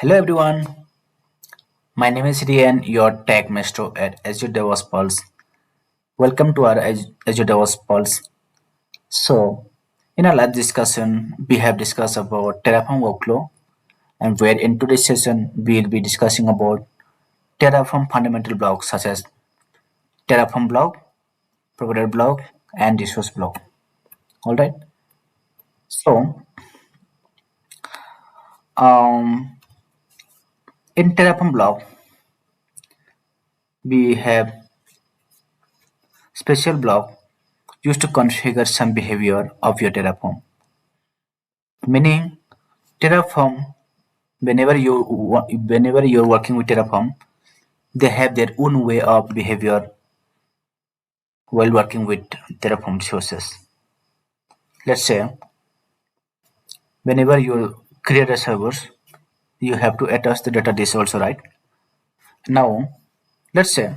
Hello everyone, my name is Rian, your tech maestro at Azure DevOps Pulse. Welcome to our Azure DevOps Pulse. So, in our last discussion, we have discussed about Terraform workflow, and where in today's session we will be discussing about Terraform fundamental blocks such as Terraform block, provider block, and resource block. All right. So, um, in Terraform block, we have special block used to configure some behavior of your Terraform. Meaning, Terraform, whenever you're working with Terraform, they have their own way of behavior while working with Terraform resources. Let's say whenever you create a server, you have to attach the database also, right? Now, let's say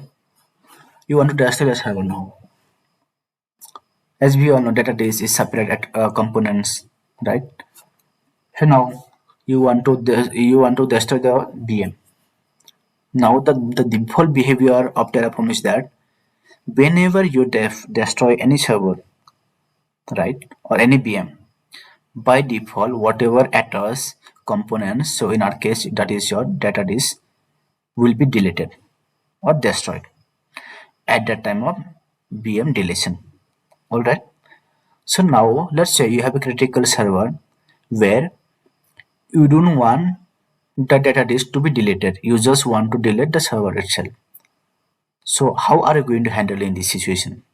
you want to destroy a server now. As we all know, database is separate at components, right? So now you want to destroy the VM. Now the default behavior of Terraform is that whenever you destroy any server, right, or any VM, by default whatever attached components, so in our case that is your data disk, will be deleted or destroyed at that time of VM deletion. All right. So now let's say you have a critical server where you don't want the data disk to be deleted, you just want to delete the server itself. So how are you going to handle in this situation?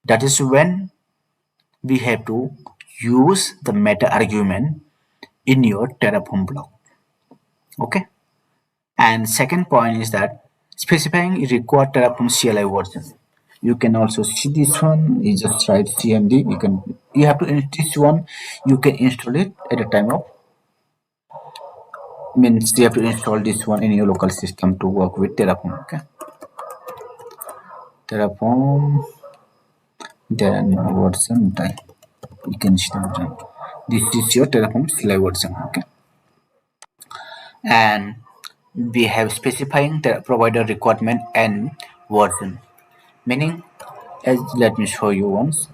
That is when we have to use the meta argument in your Terraform block. Okay. And second point is that specifying required Terraform CLI version. You can also see this one. You just write CMD. You have to this one. You can install it at a time of, means you have to install this one in your local system to work with Terraform. Okay. Terraform then version type. You can see the version. This is your Terraform CLI version. Okay. And we have specifying the provider requirement and version, meaning, as let me show you once.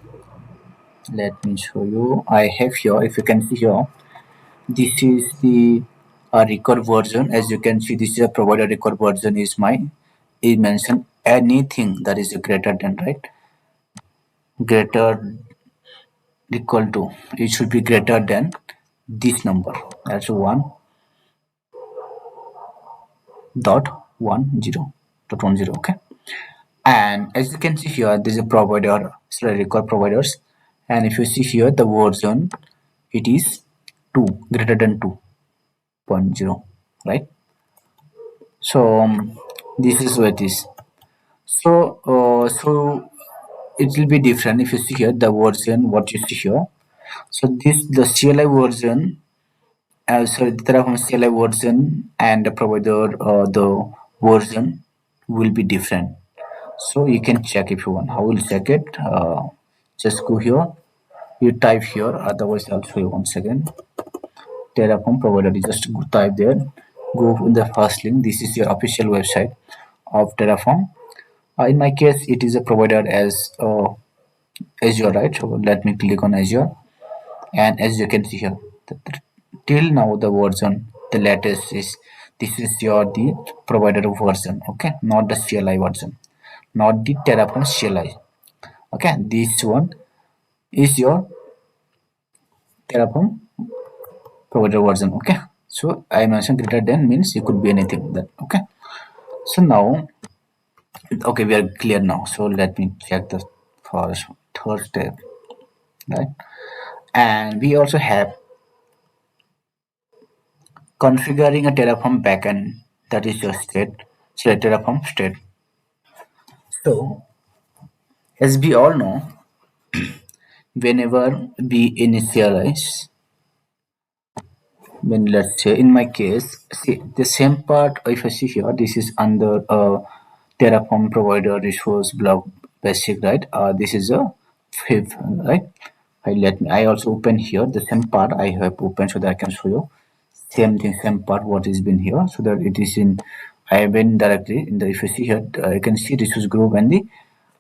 Let me show you. I have here, if you can see here, this is the record version. As you can see, this is a provider record version is my, it mentioned anything that is greater than, right, greater equal to, it should be greater than this number, that's 1.10. Okay. And as you can see here, this is a provider, sorry, record providers, and if you see here the version, it is 2, greater than 2.0, right? So this is what it is. So it will be different if you see here the version what you see here. So this the CLI version, sorry, the Terraform CLI version and the provider the version will be different. So you can check if you want. How will check it? Just go here. You type here. Otherwise, I'll show you once again. Terraform provider. You just go type there. Go in the first link. This is your official website of Terraform. In my case, it is a provider as Azure, right? So let me click on Azure, and as you can see here, till now the version, the latest is, this is your the provider version. Okay, not the CLI version, not the Terraform CLI. Okay, this one is your Terraform provider version. Okay, so I mentioned greater than means it could be anything that. Okay, so now, okay, we are clear now. So let me check the first third step, right? And we also have configuring a Terraform backend, that is your state, so Terraform state. So as we all know, whenever we initialize, when let's say in my case, see the same part, if I see here, this is under Terraform provider resource block basic, right? This is a fifth, right? I also open here the same part I have opened so that I can show you. same thing, same part what is been here, so that it is in I have been directly in the, if you see here, you can see resource group and the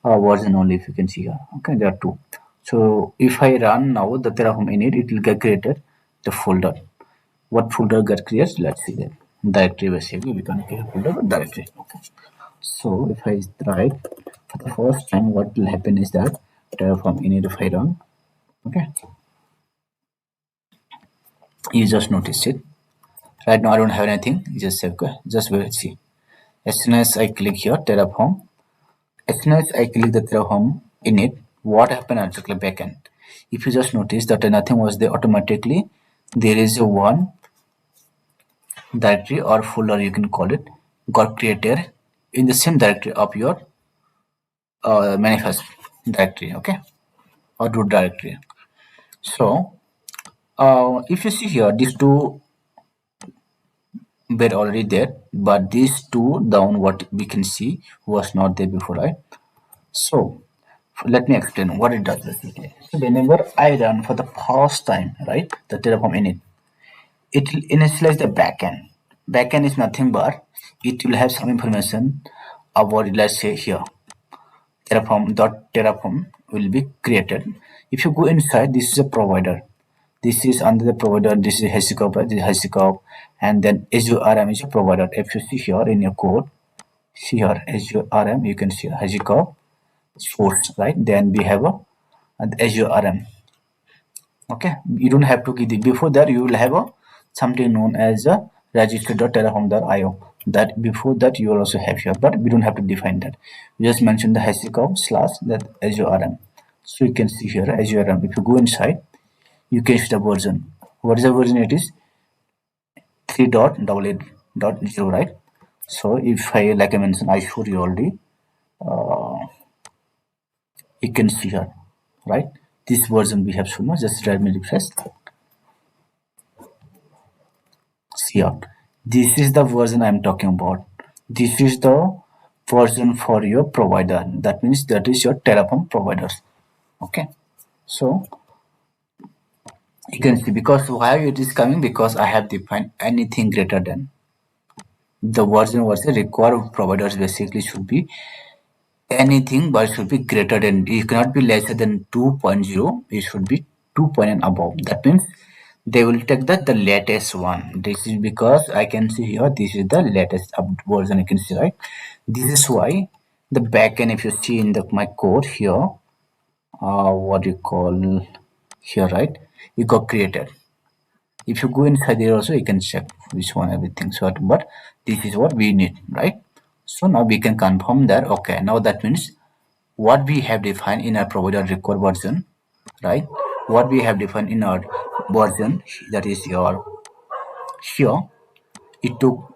version only, if you can see here. Okay, there are two. So if I run now the Terraform init, it will get created the folder. What folder get created? Let's see that directory. Basically we can create a folder directly. Okay, so if I write for the first time, what will happen is that Terraform init, if I run, okay, you just notice it. Right now I don't have anything, just save. Okay, just wait, see. As soon as I click here Terraform, as soon as I click the Terraform init, what happened at the backend? If you just notice that nothing was there, automatically there is a one directory or folder, you can call it, got created in the same directory of your manifest directory, okay, or root directory. So if you see here, these two were already there, but these two down, what we can see, was not there before, right? So let me explain what it does basically. So whenever I run for the first time, right, the Terraform init, it will initialize the backend. Backend is nothing but it will have some information about, let's say here, Terraform will be created. If you go inside, this is a provider. This is under the provider. This is HashiCorp, right? This is HashiCorp, and then Azure RM is a provider. If you see here in your code, see here Azure RM, you can see HashiCorp source, right? Then we have a Azure RM. Okay, you don't have to give the, before that you will have a something known as a register.terraform.io, that before that you will also have here, but we don't have to define that. We just mention the HashiCorp slash that Azure RM. So you can see here Azure RM. If you go inside, you can see the version. What is the version? It is 3.88.0, right? So if I, like I mentioned, I showed you already, you can see here, right? This version we have shown. Just let me refresh. See here, this is the version I'm talking about. This is the version for your provider. That means that is your Terraform providers. Okay, so you can see, because why it is coming, because I have defined anything greater than the version was the required providers basically should be anything, but should be greater than, it cannot be lesser than 2.0, it should be 2 and above. That means they will take the latest one. This is because I can see here, this is the latest version, you can see, right? This is why the backend, if you see in the my code here, what you call here, right, it got created. If you go inside there also, you can check which one everything. So but this is what we need, right? So now we can confirm that. Okay, now that means what we have defined in our provider record version, right? What we have defined in our version, that is your here, it took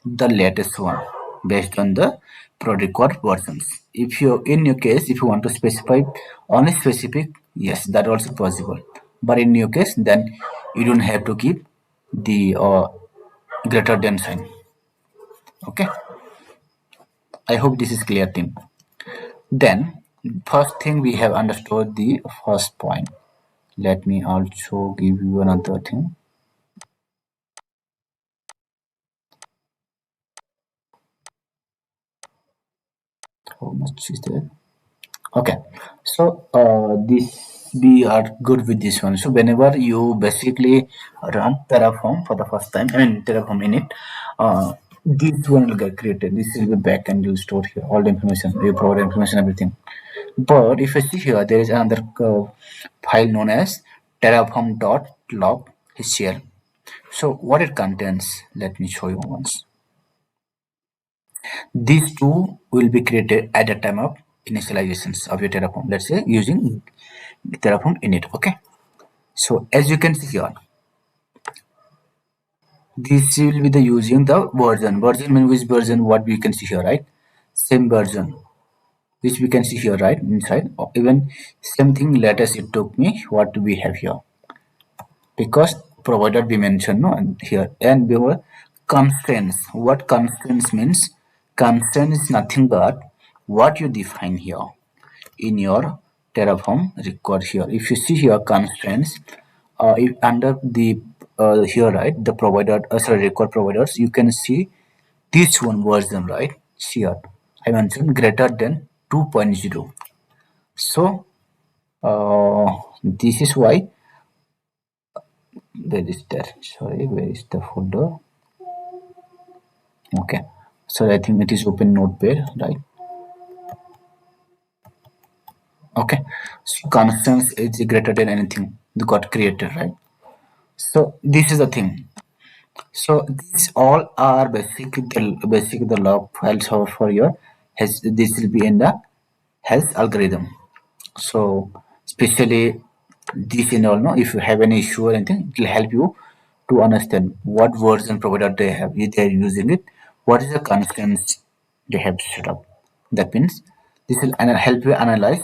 the latest one based on the pro record versions. If you, in your case, if you want to specify only specific, yes, that also possible. But in your case, then you don't have to keep the greater than sign. Okay, I hope this is clear, team. Then first thing we have understood the first point. Let me also give you another thing. How much is there? Okay, so this, we are good with this one. So whenever you basically run Terraform for the first time, I mean Terraform init, this one will get created. This will be back and you'll store here all the information, you provide information, everything. But if I see here, there is another file known as terraform.log HCL. So what it contains, let me show you once. These two will be created at the time of initializations of your Terraform. Let's say using Terraform init. Okay. So as you can see here, this will be the using the version. Version means which version? What we can see here, right? Same version, which we can see here, right? Inside, or even same thing. Latest it took me. What we have here? Because provided we mentioned no here, and we were constraints. What constraints means? Constraint is nothing but what you define here in your Terraform record here. If you see here constraints, if under the here, right? The provider, sorry, record providers. You can see this one version, right? Here I mentioned greater than 2.0. So this is why. Where is that? Sorry, where is the folder? Okay, so I think it is open notepad, right? Okay, so constants is greater than anything that got created, right? So this is the thing. So these all are basically the log files for your has this will be in the health algorithm. So especially this and all, no, if you have any issue or anything, it will help you to understand what version provider they have, if they are using it, what is the constraints they have set up. That means this will help you analyze.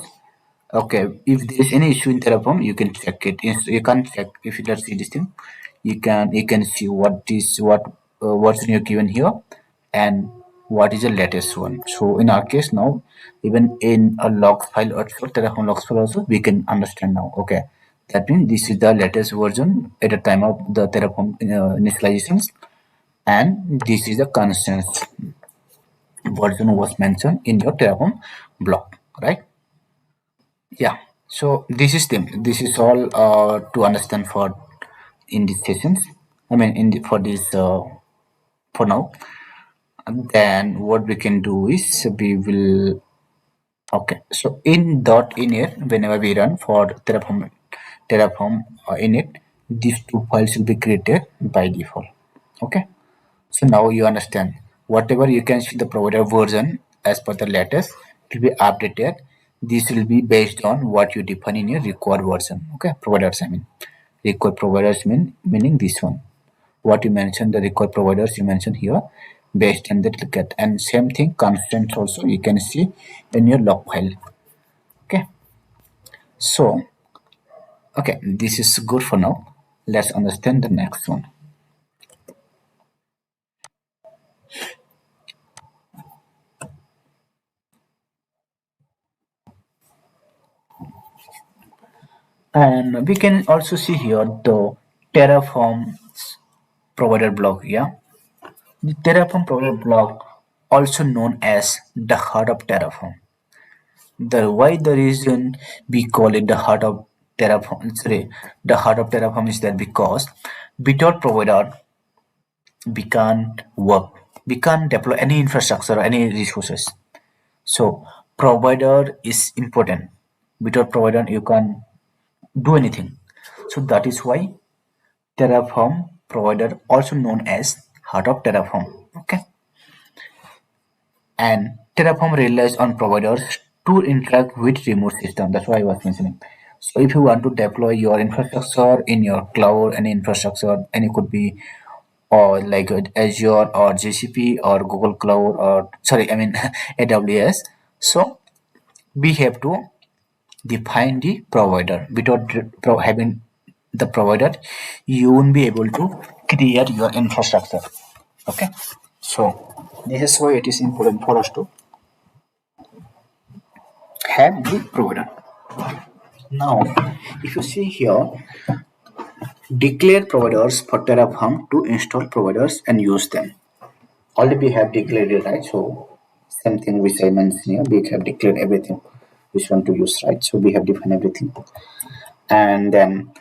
Okay, if there is any issue in Terraform, you can check it. You can check if you let's see this thing. You can see what version you're given here and what is the latest one. So in our case now, even in a log file or Terraform logs file also, we can understand now. Okay, that means this is the latest version at the time of the Terraform initializations, and this is the constant version was mentioned in your Terraform block, right? Yeah, so this is all to understand for in these sessions. I mean for this for now. And then what we can do is we will. Okay, so in .init, whenever we run for Terraform init, these two files will be created by default. Okay, so now you understand whatever you can see the provider version as per the latest will be updated. This will be based on what you define in your required version. Okay, providers, I mean required providers meaning this one. What you mentioned, the required providers you mentioned here, based on that get, and same thing constants also you can see in your log file. Okay, so okay, this is good for now. Let's understand the next one. And we can also see here the Terraform provider block. Yeah, the Terraform provider block, also known as the heart of Terraform. The reason we call it the heart of Terraform, sorry, the heart of Terraform is that because without provider we can't work, we can't deploy any infrastructure or any resources. So provider is important. Without provider you can't do anything. So that is why Terraform provider, also known as heart of Terraform. Okay, and Terraform relies on providers to interact with remote system. That's why I was mentioning. So if you want to deploy your infrastructure in your cloud, any infrastructure, any could be or like Azure or GCP or Google Cloud or sorry, I mean AWS. So we have to define the provider. Without having the provider, you won't be able to create your infrastructure. Okay, so this is why it is important for us to have the provider. Now, if you see here, declare providers for Terraform to install providers and use them. Already we have declared it, right? So same thing which I mentioned here, we have declared everything which want to use, right? So we have defined everything. And then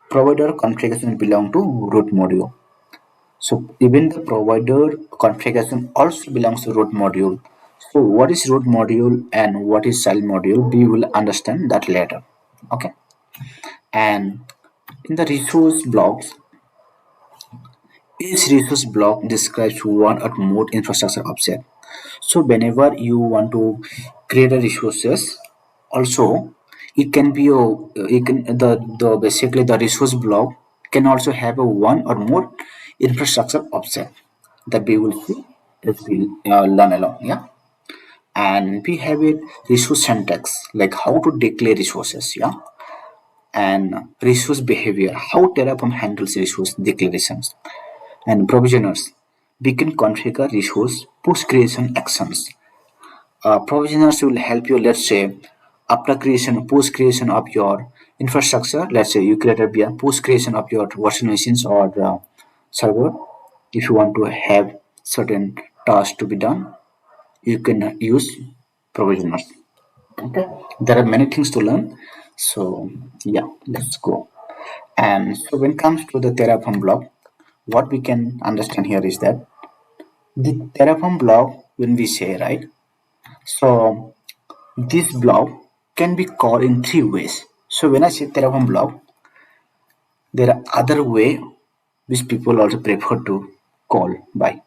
provider configuration belong to root module. So even the provider configuration also belongs to root module. So what is root module and what is child module? We will understand that later. Okay. And in the resource blocks, each resource block describes one or more infrastructure object. So whenever you want to create a resources, also it can be the basically the resource block can also have a one or more infrastructure object that we will see as we learn along. Yeah, and we have a resource syntax like how to declare resources. Yeah, and resource behavior, how Terraform handles resource declarations, and provisioners. We can configure resource push creation actions. Provisioners will help you, let's say, after creation, post creation of your infrastructure. Let's say you create a post creation of your virtual machines or server. If you want to have certain tasks to be done, you can use provisioners. Okay, there are many things to learn. So yeah, let's go. And so when it comes to the Terraform block, what we can understand here is that the Terraform block, when we say, right, so this block can be called in three ways. So when I say Terraform block, there are other way which people also prefer to call by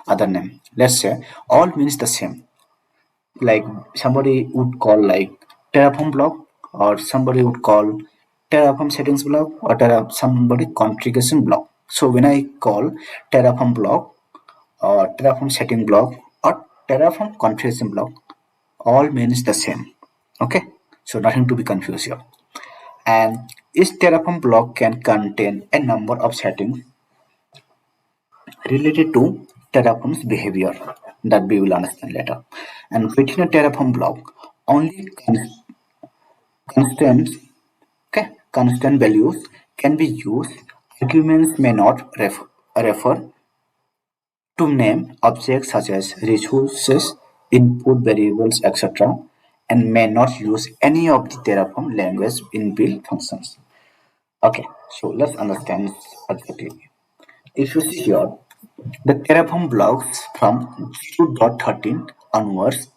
other name. Let's say all means the same. Like somebody would call like Terraform block, or somebody would call Terraform settings block, or somebody configuration block. So when I call Terraform block or Terraform setting block or Terraform configuration block, all means the same. Okay, so nothing to be confused here. And each Terraform block can contain a number of settings related to Terraform's behavior that we will understand later. And within a Terraform block, only constants, okay, constant values can be used. Arguments may not refer to name objects such as resources, input variables, etc., and may not use any of the Terraform language inbuilt functions. Okay, so let's understand exactly. If you see here, the Terraform blocks from 0.13 onwards,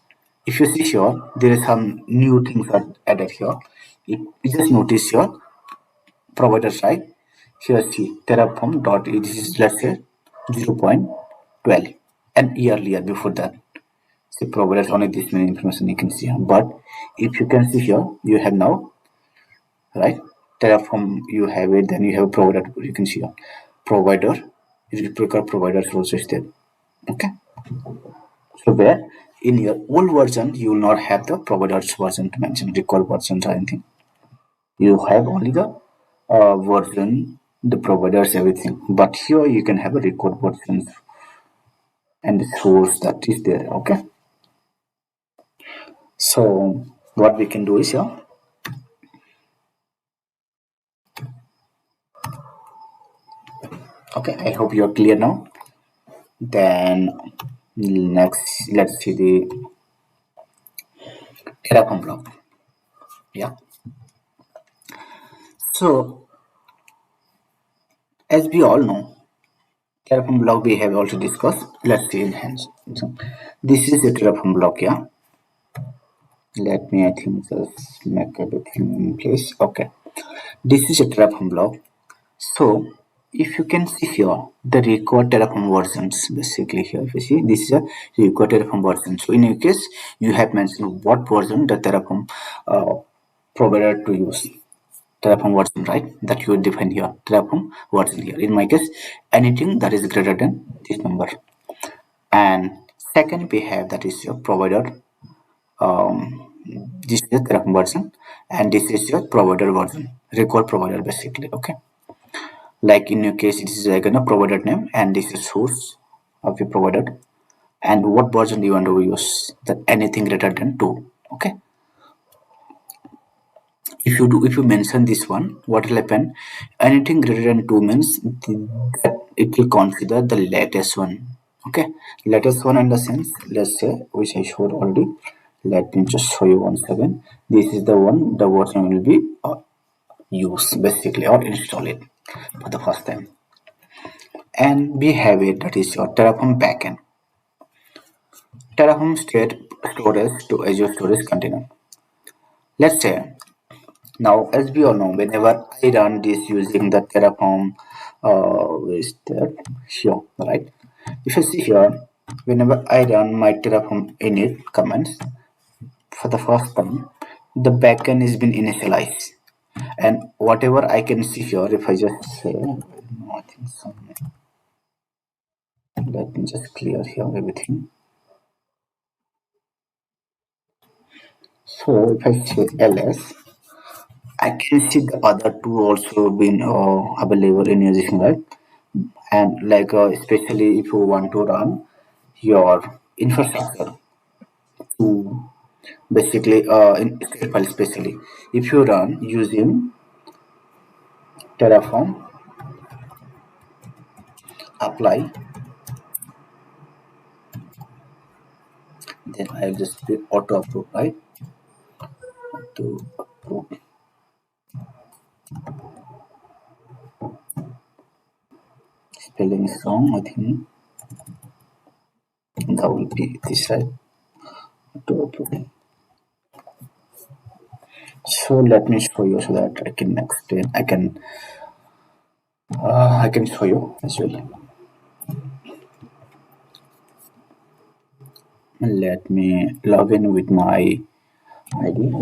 if you see here, there is some new things are added here. You just notice here, providers, right? Here see Terraform dot, this is let's say 0.12, and earlier before that. See providers only this many information you can see here. But if you can see here, you have now, right? Terraform you have it, then you have provider, you can see here. Provider, replica providers also is there. Okay. So where in your old version you will not have the providers version to mention, record versions or anything. You have only the version, the providers, everything. But here you can have a record versions and the source that is there. Okay. So what we can do is here. Okay, I hope you're clear now. Then next, let's see the Terraform block. Yeah. So as we all know, Terraform block we have also discussed. Let's see enhance. So this is the Terraform block. Yeah. Let me, I think, just make everything in place. Okay. This is a Terraform block. So if you can see here, the record Terraform versions basically here. If you see, this is a record Terraform version. So in your case, you have mentioned what version the Terraform provider to use. Terraform version, right? That you define here. Terraform version here. In my case, anything that is greater than this number. And second, we have that is your provider. This is the Terraform version, and this is your provider version. Record provider basically. Okay. Like in your case, it is like a provider name, and this is source of your provider, and what version do you want to use, that anything greater than 2. Okay, if you mention this one, what will happen, anything greater than 2 means that it will consider the latest one. Okay, latest one in the sense, let's say, which I showed already. Let me just show you once again. This is the one, the version will be used basically, or install it for the first time. And we have it, that is your Terraform backend. Terraform state storage to Azure storage container. Let's say now, as we all know, whenever I run this using the Terraform, is that here, right? If you see here, whenever I run my Terraform init commands for the first time, the backend has been initialized, and whatever I can see here, if I just say, no, I think so. Let me just clear here everything. So if I say ls, I can see the other two also been available in using, right? And like especially if you want to run your infrastructure to basically in script file, especially if you run using Terraform apply, then I'll just click auto approve, right? To approve. Spelling is wrong, I think that will be this, right? To approve. So let me show you so that I can explain. I can show you as well. Let me log in with my ID.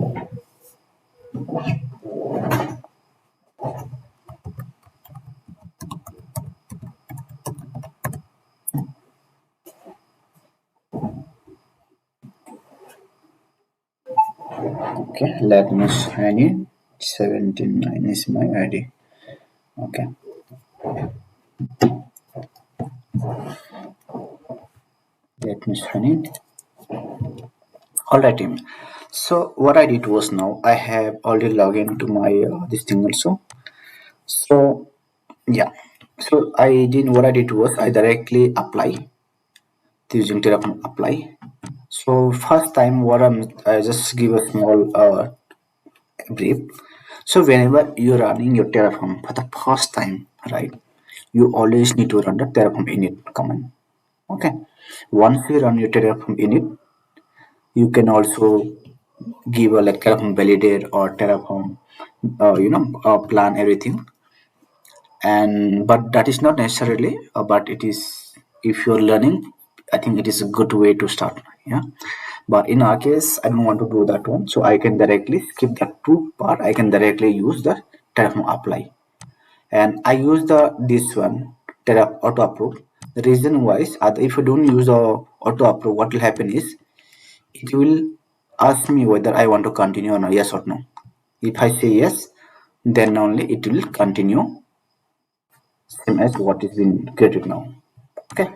Okay, let me sign in. 79 is my ID. Okay. Let me sign in. Alright, team. So what I did was, now I have already logged into my this thing also. So yeah. So what I did was I directly apply using Terraform apply. So first time I just give a small brief. So whenever you're running your Terraform for the first time, right, you always need to run the Terraform init command. Okay. Once you run your Terraform init, you can also give a like Terraform validate or Terraform, plan everything. And but that is not necessarily, but it is, if you're learning, I think it is a good way to start. Yeah. But in our case, I don't want to do that one, so I can directly skip that two part. I can directly use the Terraform apply, and I use the this one Terraform auto approve. The reason why is, if you don't use the auto approve, what will happen is it will ask me whether I want to continue or not, yes or no. If I say yes, then only it will continue, same as what is been created now. Okay.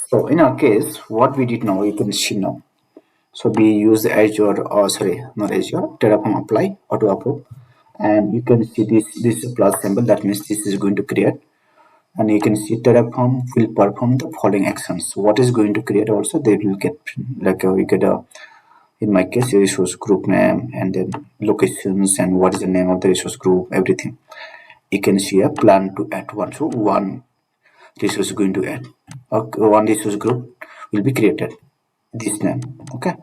So in our case, what we did now, you can see now. So we use Azure, or sorry, not Azure, Terraform apply, auto approve, and you can see this plus symbol. That means this is going to create, and you can see Terraform will perform the following actions. What is going to create also, they will get like we get a, in my case, a resource group name, and then locations, and what is the name of the resource group, everything. You can see a plan to add one. So one resource is going to add, okay, one resource group will be created, this name. Okay.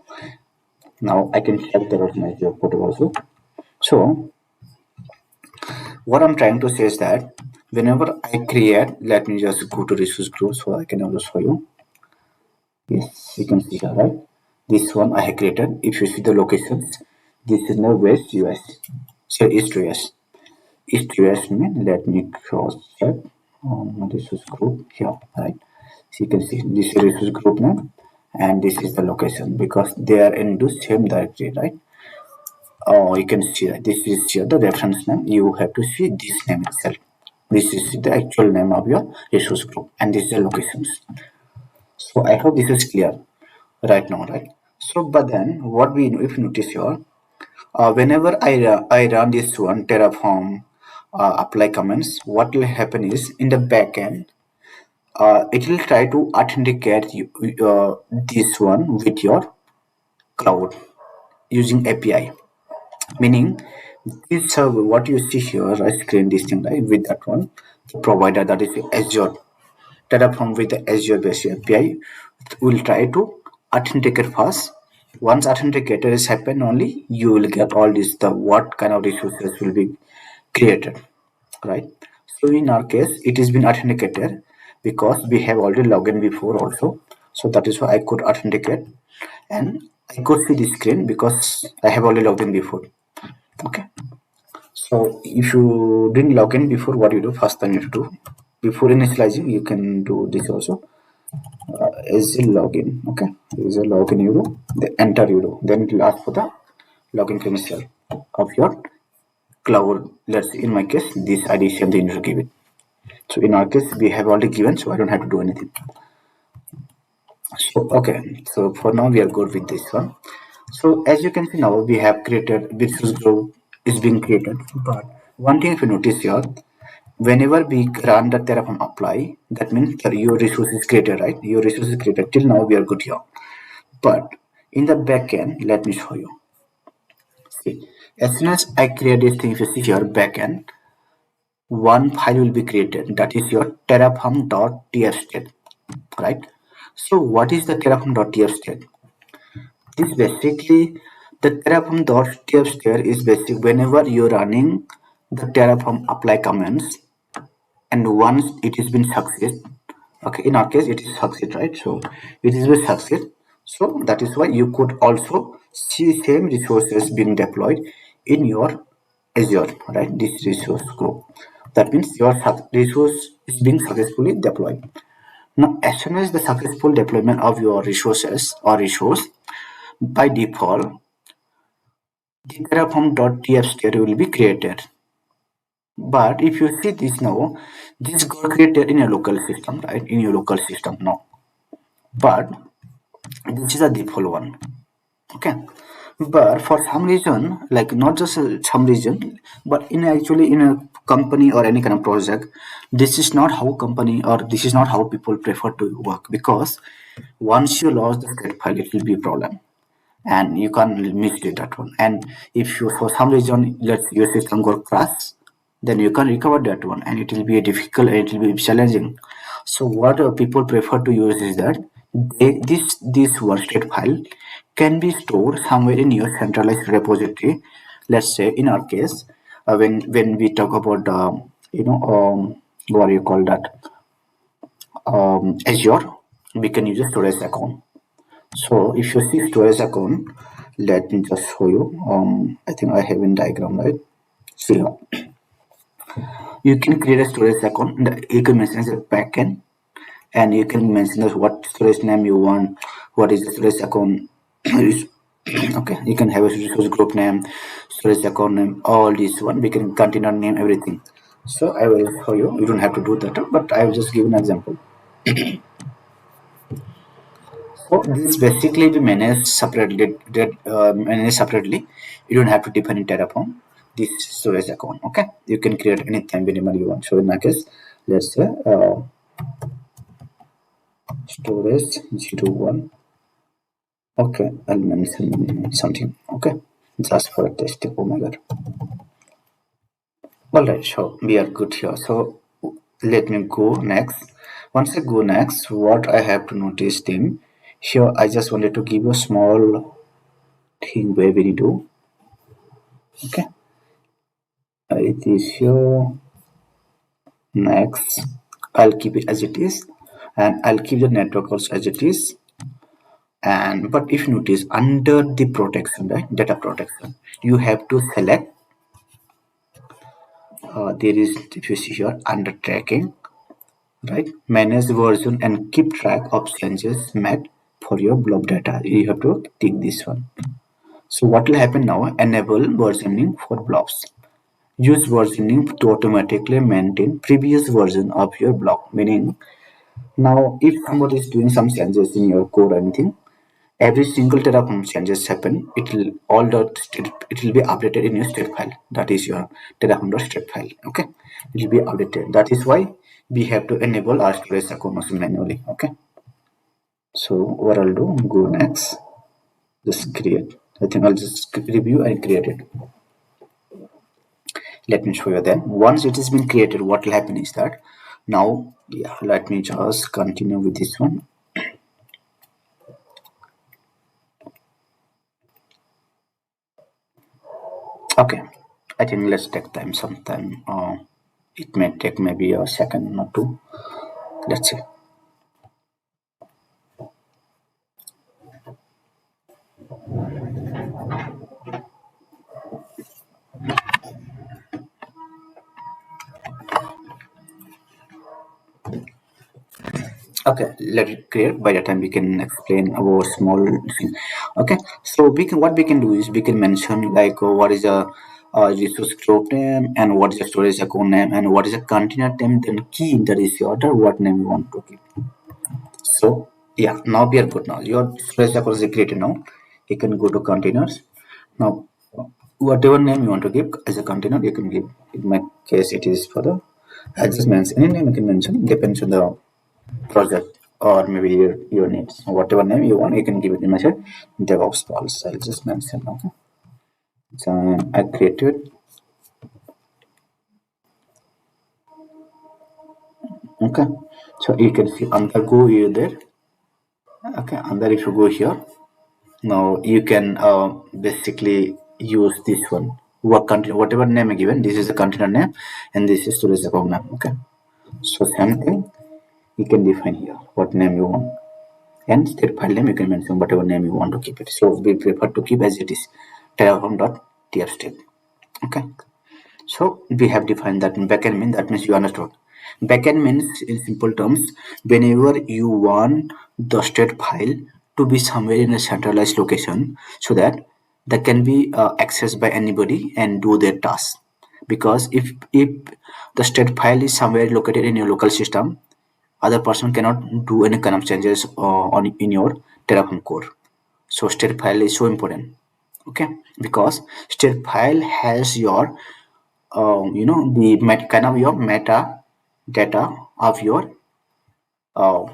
Now I can check the my job photo also. So what I'm trying to say is that whenever I create, let me just go to resource group so I can also show you. Yes, you can see here, right? This one I have created. If you see the locations, this is now West US. So East US. East US mean, let me cross check on resource group here, right? So you can see this is resource group name, and this is the location, because they are in the same directory, right? Oh, you can see that this is here the reference name. You have to see this name itself. This is the actual name of your resource group, and this is the locations. So I hope this is clear right now, right? So, but then what we, if you notice here, whenever I run this one Terraform apply commands, what will happen is in the backend, it will try to authenticate you, this one with your cloud using API. Meaning, this server, what you see here, right, screen this thing, right, with that one, the provider, that is Azure, Terraform with the Azure based API, will try to authenticate first. Once authenticator is happen, only you will get all this, the what kind of resources will be created, right? So in our case, it has been authenticated because we have already logged in before also. So that is why I could authenticate, and I could see the screen because I have already logged in before. Okay. So if you didn't log in before, what you do first thing you need to do before initializing, you can do this also. Is a login. Okay, is a login you do, the enter you do, then it will ask for the login credential of your cloud. Let's say in my case, this ID same thing you need to give it. So in our case, we have already given, so I don't have to do anything. So okay, so for now we are good with this one. So as you can see now, we have created resource group is being created. But one thing if you notice here, whenever we run the Terraform apply, that means that your resource is created, right? Your resource is created. Till now we are good here. But in the backend, let me show you. See, as soon as I create this thing, if you see here backend, one file will be created. That is your terraform.tf state, right? So what is the terraform.tf state? This basically the Terraform.tf state is basic whenever you're running the Terraform apply commands and once it has been success. Okay, in our case it is success, right? So it is a success. So that is why you could also see same resources being deployed in your Azure, right? This resource group. That means your resource is being successfully deployed. Now, as soon as the successful deployment of your resources or resource, by default, the Terraform.tf state will be created. But if you see this now, this got created in a local system, right? In your local system now. But this is a default one. Okay. But for some reason, like not just some reason, but in actually in a company or any kind of project, this is not how company or this is not how people prefer to work because once you lost the state file, it will be a problem and you can't misread that one. And if you for some reason let your system go crash, then you can recover that one and it will be a difficult and it will be challenging. So what people prefer to use is that this one state file can be stored somewhere in your centralized repository. Let's say in our case, when we talk about what do you call that, Azure, we can use a storage account. So if you see storage account, let me just show you. I think I have in diagram, right? See here. You can create a storage account. You can mention the backend, and you can mention what storage name you want. What is the storage account? Okay, you can have a resource group name, storage account name, all this one. We can container name, everything. So I will show you. You don't have to do that, but I will just give an example. So this basically be managed separately. Managed separately. You don't have to define in Terraform this storage account. Okay, you can create anytime whenever you want. So in my case, let's say storage 01. Okay, I'll mention something. Okay, just for a test. Oh my god. All right, so we are good here. So let me go next. Once I go next, what I have to notice thing here, I just wanted to give you a small thing where we do. Okay, it is here. Next, I'll keep it as it is, and I'll keep the network also as it is. And but if you notice under the protection, right, data protection, you have to select. There is, if you see here under tracking, right, manage version and keep track of changes made for your blob data. You have to tick this one. So what will happen now? Enable versioning for blobs. Use versioning to automatically maintain previous version of your blob. Meaning, now if somebody is doing some changes in your code or anything, every single Terraform changes happen. It will all the state, it will be updated in your state file. That is your Terraform.state file. Okay, it will be updated. That is why we have to enable our storage account also manually. Okay. So what I'll do, go next, just create. I think I'll just review and create it. Let me show you then. Once it has been created, what will happen is that now, yeah, let me just continue with this one. Okay, I think let's take time sometime. It may take maybe a second or two. Let's see. Okay, let it clear. By the time we can explain our small thing. Okay, so we can, what we can do is we can mention like what is a resource group name and what is a storage account name and what is a container name, then key in the resource order what name you want to keep. So yeah, now we are good now. Your storage account is created now. You can go to containers. Now, whatever name you want to give as a container, you can give. In my case, it is for the adjustments. Any name you can mention, depends on the project or maybe your needs. So whatever name you want, you can give it in my side. DevOps Pulse. I'll just mention. Okay. So I created. Okay. So you can see undergo you there. Okay. And then if you go here, now you can basically use this one. Whatever name given, this is the container name, and this is storage account name. Okay. So same thing, you can define here what name you want, and state file name you can mention whatever name you want to keep it. So we prefer to keep as it is, terraform.tf Okay. So we have defined that backend means, that means you understood. Backend means in simple terms, whenever you want the state file to be somewhere in a centralized location so that that can be accessed by anybody and do their task. Because if the state file is somewhere located in your local system, other person cannot do any kind of changes on in your Terraform core. So state file is so important. Okay, because state file has your the kind of your meta data of your uh,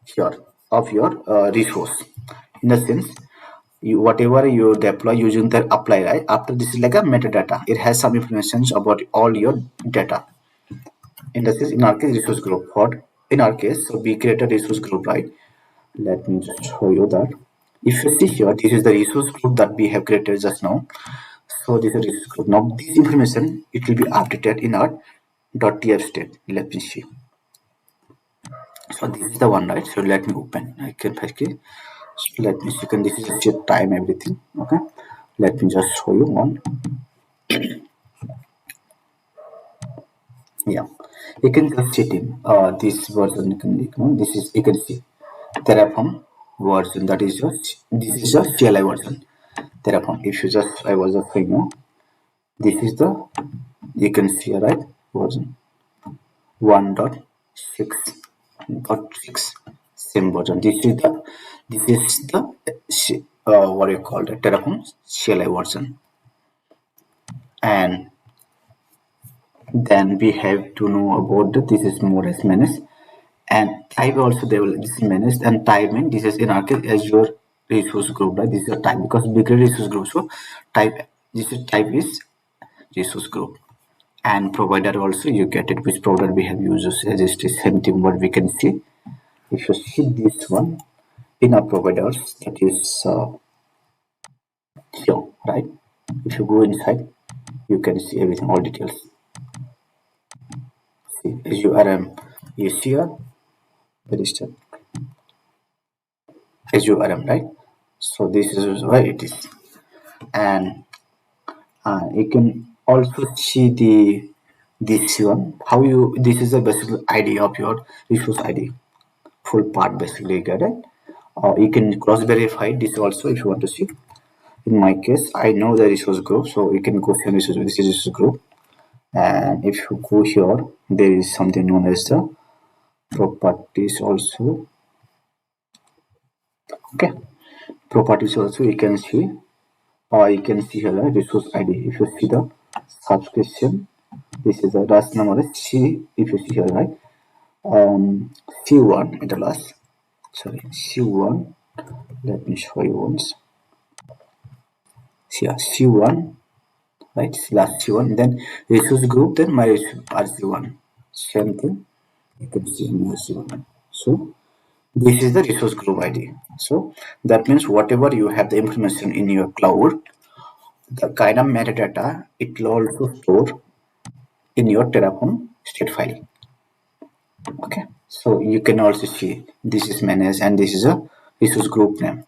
here of your resource. In the sense, whatever you deploy using the apply, right, after this is like a metadata, it has some information about all your data. In the sense, in our case, resource group. What in our case, so we create a resource group, right? Let me just show you that. If you see here, this is the resource group that we have created just now. So this is resource group. Now this information, it will be updated in our .tf state. Let me see. So this is the one, right? So let me open. I can firstly. So let me see. Can this is just time everything. Okay. Let me just show you one. Yeah, you can just check in this version. This is, you can see Terraform version. That is just, this is just CLI version. Terraform. If you just, I was just saying, this is the, you can see, right, version 1.6.6, same version. This is the what you call the Terraform CLI version. And then we have to know about the, this is more as managed, and type also they will, this is managed, and type mean this is in our case Azure resource group, right? This is a type because bigger resource group, so type, this is type is resource group. And provider also you get it, which provider we have used as the same thing. What we can see, if you see this one in our providers, that is here, right? If you go inside, you can see everything, all details. See Azure is here, register Azure right? So this is why it is. And you can also see the this one, how you, this is the basic ID of your resource ID, full part basically, you get it. You can cross verify this also if you want to see. In my case, I know the resource group, so you can go here, this is resource group. And if you go here, there is something known as the properties also. Okay, properties also you can see, or you can see here resource ID. If you see the subscription, this is the last number is C. If you see here, right, C1 at the last, sorry, C1, let me show you once. See, yeah, C1, right, last C1, then resource group, then my RC1, same thing, you can see in RC1. So this is the resource group ID. So that means whatever you have the information in your cloud, the kind of metadata it will also store in your Terraform state file. Okay, so you can also see this is managed, and this is a resource group name.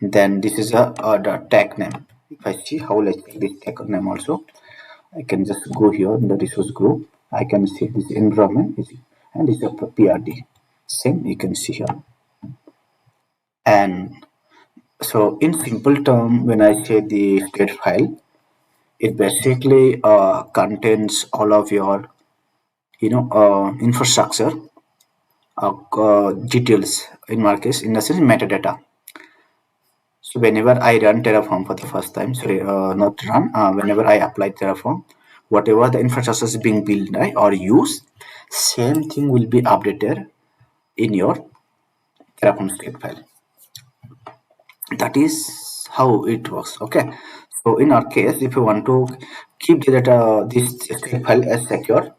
Then this is the tag name. If I see how, let's take this tag name also, I can just go here in the resource group. I can see this environment and this is a PRD. Same you can see here. And so in simple term, when I say the state file, it basically contains all of your infrastructure details, in my case in the sense metadata. So whenever I run Terraform for the first time, sorry, not run, whenever I apply Terraform, whatever the infrastructure is being built, right, or used, same thing will be updated in your Terraform script file. That is how it works. Okay, so in our case, if you want to keep the data, this script file as secure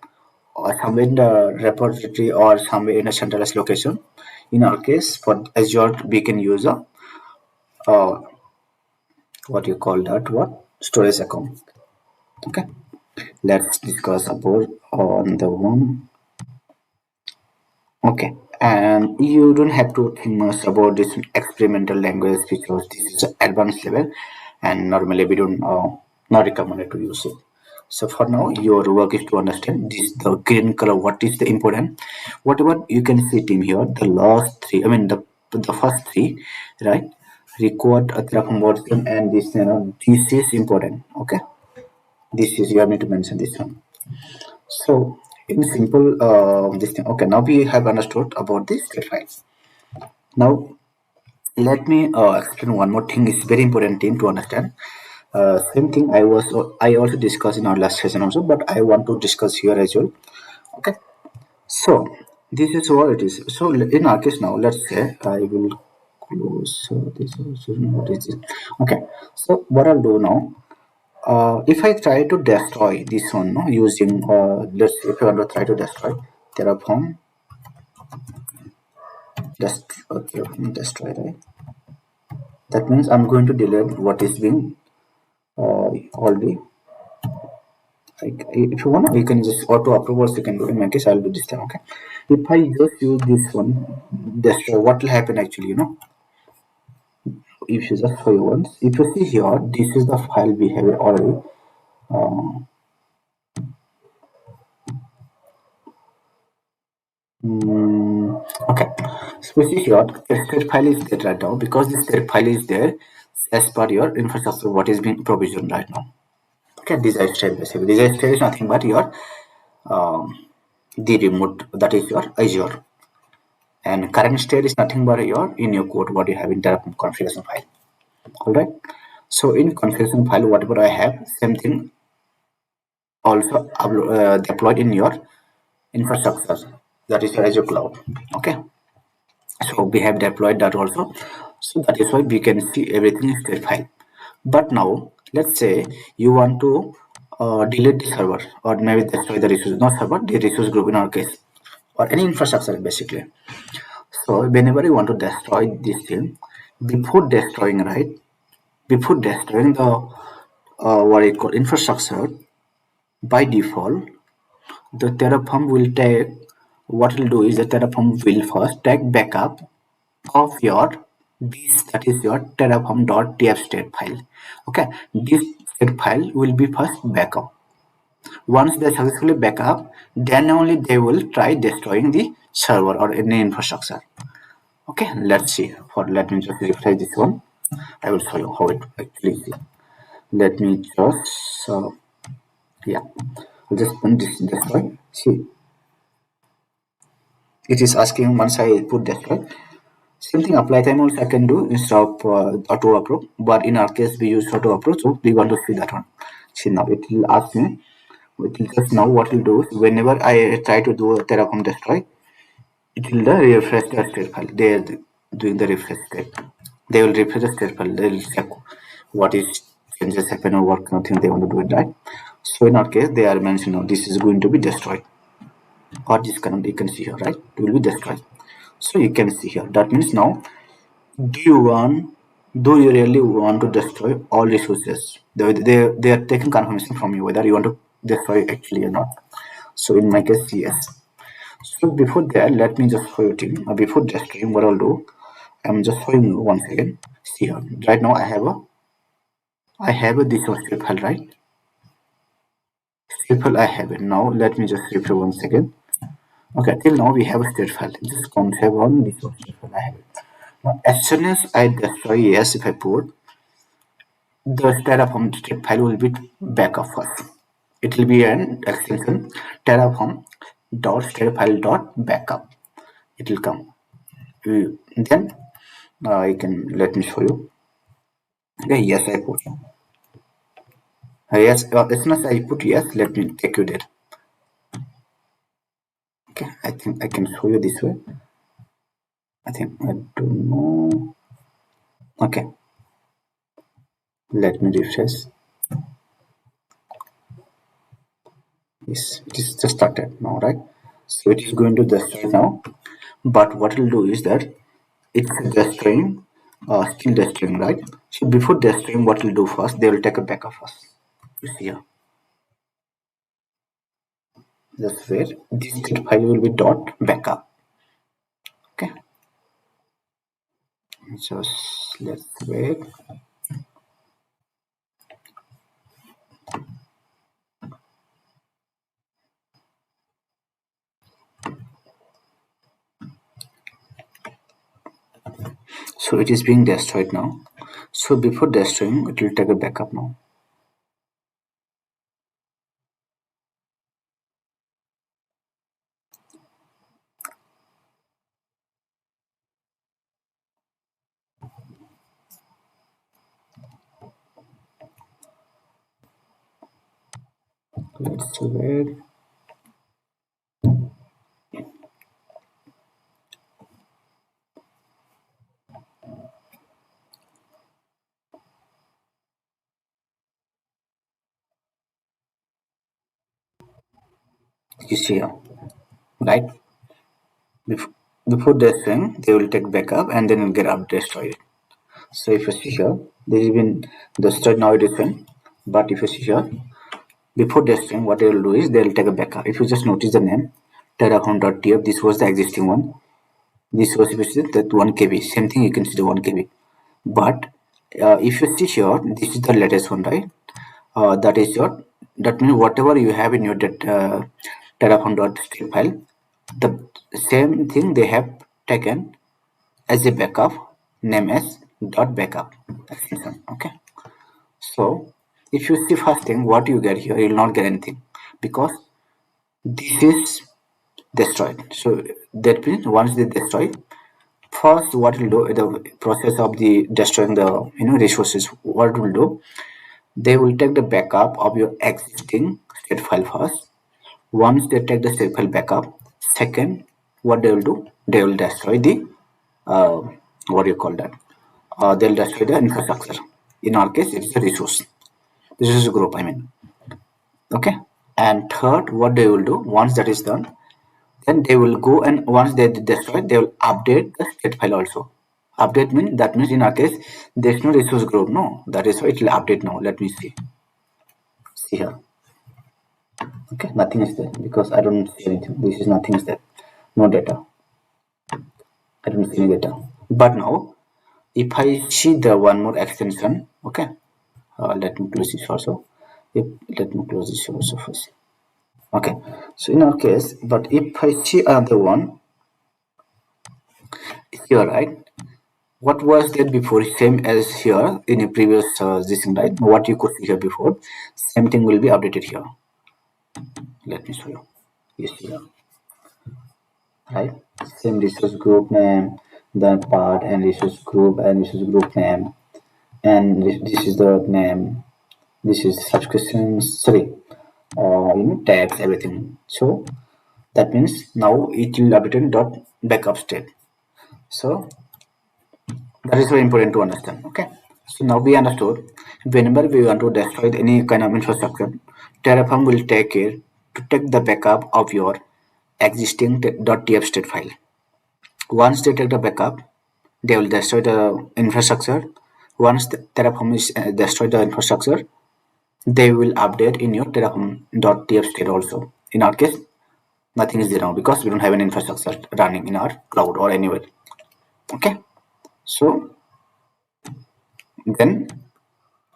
or somewhere in the repository or somewhere in a centralized location, in our case for Azure we can use a what you call that, what storage account. Okay, let's discuss about on the one. Okay, and you don't have to think much about this experimental language because this is an advanced level, and normally we don't not recommended to use it. So for now, your work is to understand this the green color. What is the important? Whatever you can see team here, the last three. I mean the first three, right? Record a Terraform version, and this this is important. Okay, this is you have need to mention this one. So in simple, this thing. Okay, now we have understood about this file. Now let me explain one more thing. It's very important thing to understand. Same thing I also discussed in our last session also, but I want to discuss here as well. Okay, so this is what it is. So in our case now, let's say I will close this. What is it? Okay, so what I'll do now. If I try to destroy this one using let's say if I want to try to destroy Terraform destroy, right? That means I'm going to delete what is being already. Like if you want, you can just auto approvals you can do. In my case, I'll do this time. Okay. If I just use this one destroy, what will happen actually? If you just show you once, if you see here, this is the file we have already. Okay, so we see here the state file is there right now because the state file is there as per your infrastructure what is being provisioned right now. Okay, desired state basically. Desired state is nothing but your the remote, that is your Azure, and current state is nothing but your in your code what you have in Terraform configuration file. All right. So in configuration file, whatever I have, same thing also deployed in your infrastructure, that is your Azure cloud. Okay. So we have deployed that also. So that is why we can see everything in state file. But now let's say you want to delete the server or maybe destroy the resource, not server, the resource group in our case, or any infrastructure basically. So whenever you want to destroy this thing, before destroying, right? Before destroying the what I call infrastructure, by default, the Terraform will take, what will do is the Terraform will first take backup of your this, that is your terraform.tf state file. Okay, this state file will be first backup. Once they successfully backup, then only they will try destroying the server or any infrastructure. Okay, let's see. For let me just refresh this one. I will show you how it actually is. Let me just yeah, I'll just put this destroy. See, it is asking once I put destroy. Same thing apply time also I can do instead of auto approve, but in our case we use auto approve, so we want to see that one. See, now it will ask me, it will just now what will do is whenever I try to do a Terraform destroy, it will refresh the state file. They are doing the refresh step. They will refresh the state file. They will check what is changes happen or what kind of thing they want to do it, right? So in our case, they are mentioning now this is going to be destroyed, or this kind you can see here, right? It will be destroyed. So you can see here. That means now, do you really want to destroy all resources? They are taking confirmation from you whether you want to destroy actually or not. So in my case, yes. So before that, let me just show you thing. Before destroying, what I'll do, I'm just showing you once again. See here. Right now I have a this script file, right? Script file I have it. Now let me just refresh once again. Okay, till now we have a state file. This concept on this state file I have it. Now as soon as I destroy yes, if I put the Terraform state file will be backup first. It will be an extension Terraform dot state file dot backup. It will come. Then I can let me show you. Okay, yes, I put. Yes, as soon as I put yes, let me take you there. Okay, I think I can show you this way. I think I don't know. Okay, let me refresh. Yes, it is just started now, right? So it is going to destroy now. But what it will do is that it's destroying, still destroying, right? So before destroying, what it will do first, they will take a backup first. You see here. That's where this state file will be dot backup. Okay, just let's wait. So it is being destroyed now. So before destroying, it will take a backup now. Let's wait. You see here, right? Before, before destroying, they will take backup and then will get up destroyed. So if you see here, this has been destroyed now it is fine. But if you see here, before destroying, what they will do is they will take a backup. If you just notice the name, terraform.tf, this was the existing one. This was if you see that 1 KB. Same thing you can see the 1 KB. But if you see here, this is the latest one, right? That is your, that means whatever you have in your terraform.script file, the same thing they have taken as a backup, name as dot backup extension. Okay, so if you see first thing what you get here, you will not get anything because this is destroyed. So that means once they destroy, first what will do the process of the destroying the resources, what it will do, they will take the backup of your existing state file first. Once they take the state file backup, second, what they will do, they will destroy the uh, what do you call that? They'll destroy the infrastructure. In our case, it's a resource. This is a group, I mean. Okay. And third, what they will do, once that is done, then they will go and once they destroy, they will update the state file also. Update means that means in our case, there's no resource group. No, that is why it will update now. Let me see. See here. Okay, nothing is there because I don't see anything. This is nothing is there. No data. I don't see any data. But now, if I see the one more extension, okay, let me close this also. Let me close this also first. Okay, so in our case, but if I see another one here, right? What was there before? Same as here in a previous this thing, right? What you could see here before, same thing will be updated here. Let me show you. Yes, here, right? Same resource group name, then part and resource group name, and this is the name. This is subscriptions. Sorry, tags everything. So that means now it will update in dot backup state. So that is very important to understand. Okay, so now we understood whenever we want to destroy any kind of infrastructure, Terraform will take care to take the backup of your existing .tf state file. Once they take the backup, they will destroy the infrastructure. Once the Terraform is destroyed the infrastructure, they will update in your terraform.tf state also. In our case, nothing is there now because we don't have an infrastructure running in our cloud or anywhere. Okay, so then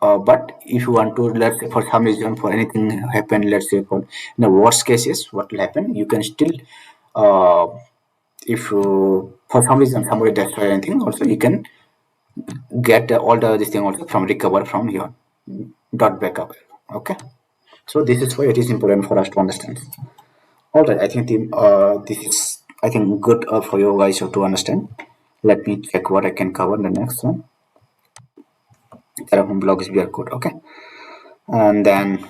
but if you want to, let's say for some reason for anything happen, let's say for in the worst cases what will happen, you can still uh, if you for some reason somebody destroy anything also, you can get all the this thing also from recover from here dot backup. Okay, so this is why it is important for us to understand. All right, I think this is I think good for you guys to understand. Let me check what I can cover in the next one. Terraform blocks we are good. Okay, and then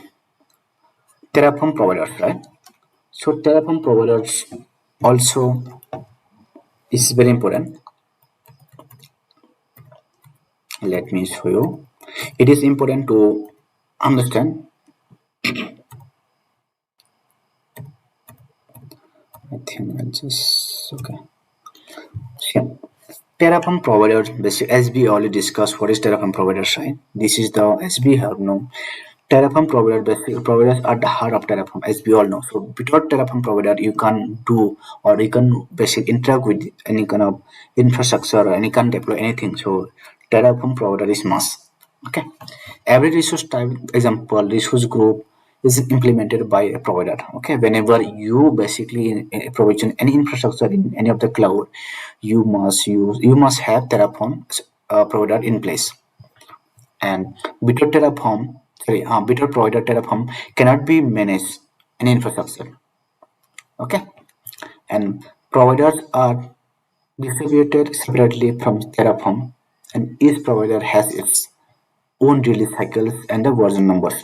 Terraform providers, right? So Terraform providers also is very important. Let me show you. It is important to understand. I think I just okay. So, Terraform providers, as we already discussed, what is Terraform providers, right? This is the, as we have known, Terraform providers are the heart of Terraform, as we all know. So without Terraform provider, you can't do, or you can basically interact with any kind of infrastructure, or any can deploy anything. So Terraform provider is must. Okay. Every resource type, example, resource group is implemented by a provider. Okay. Whenever you basically provision any infrastructure in any of the cloud, you must have Terraform provider in place. And without without provider Terraform cannot be managed any infrastructure. Okay, and providers are distributed separately from Terraform, and each provider has its own release cycles and the version numbers.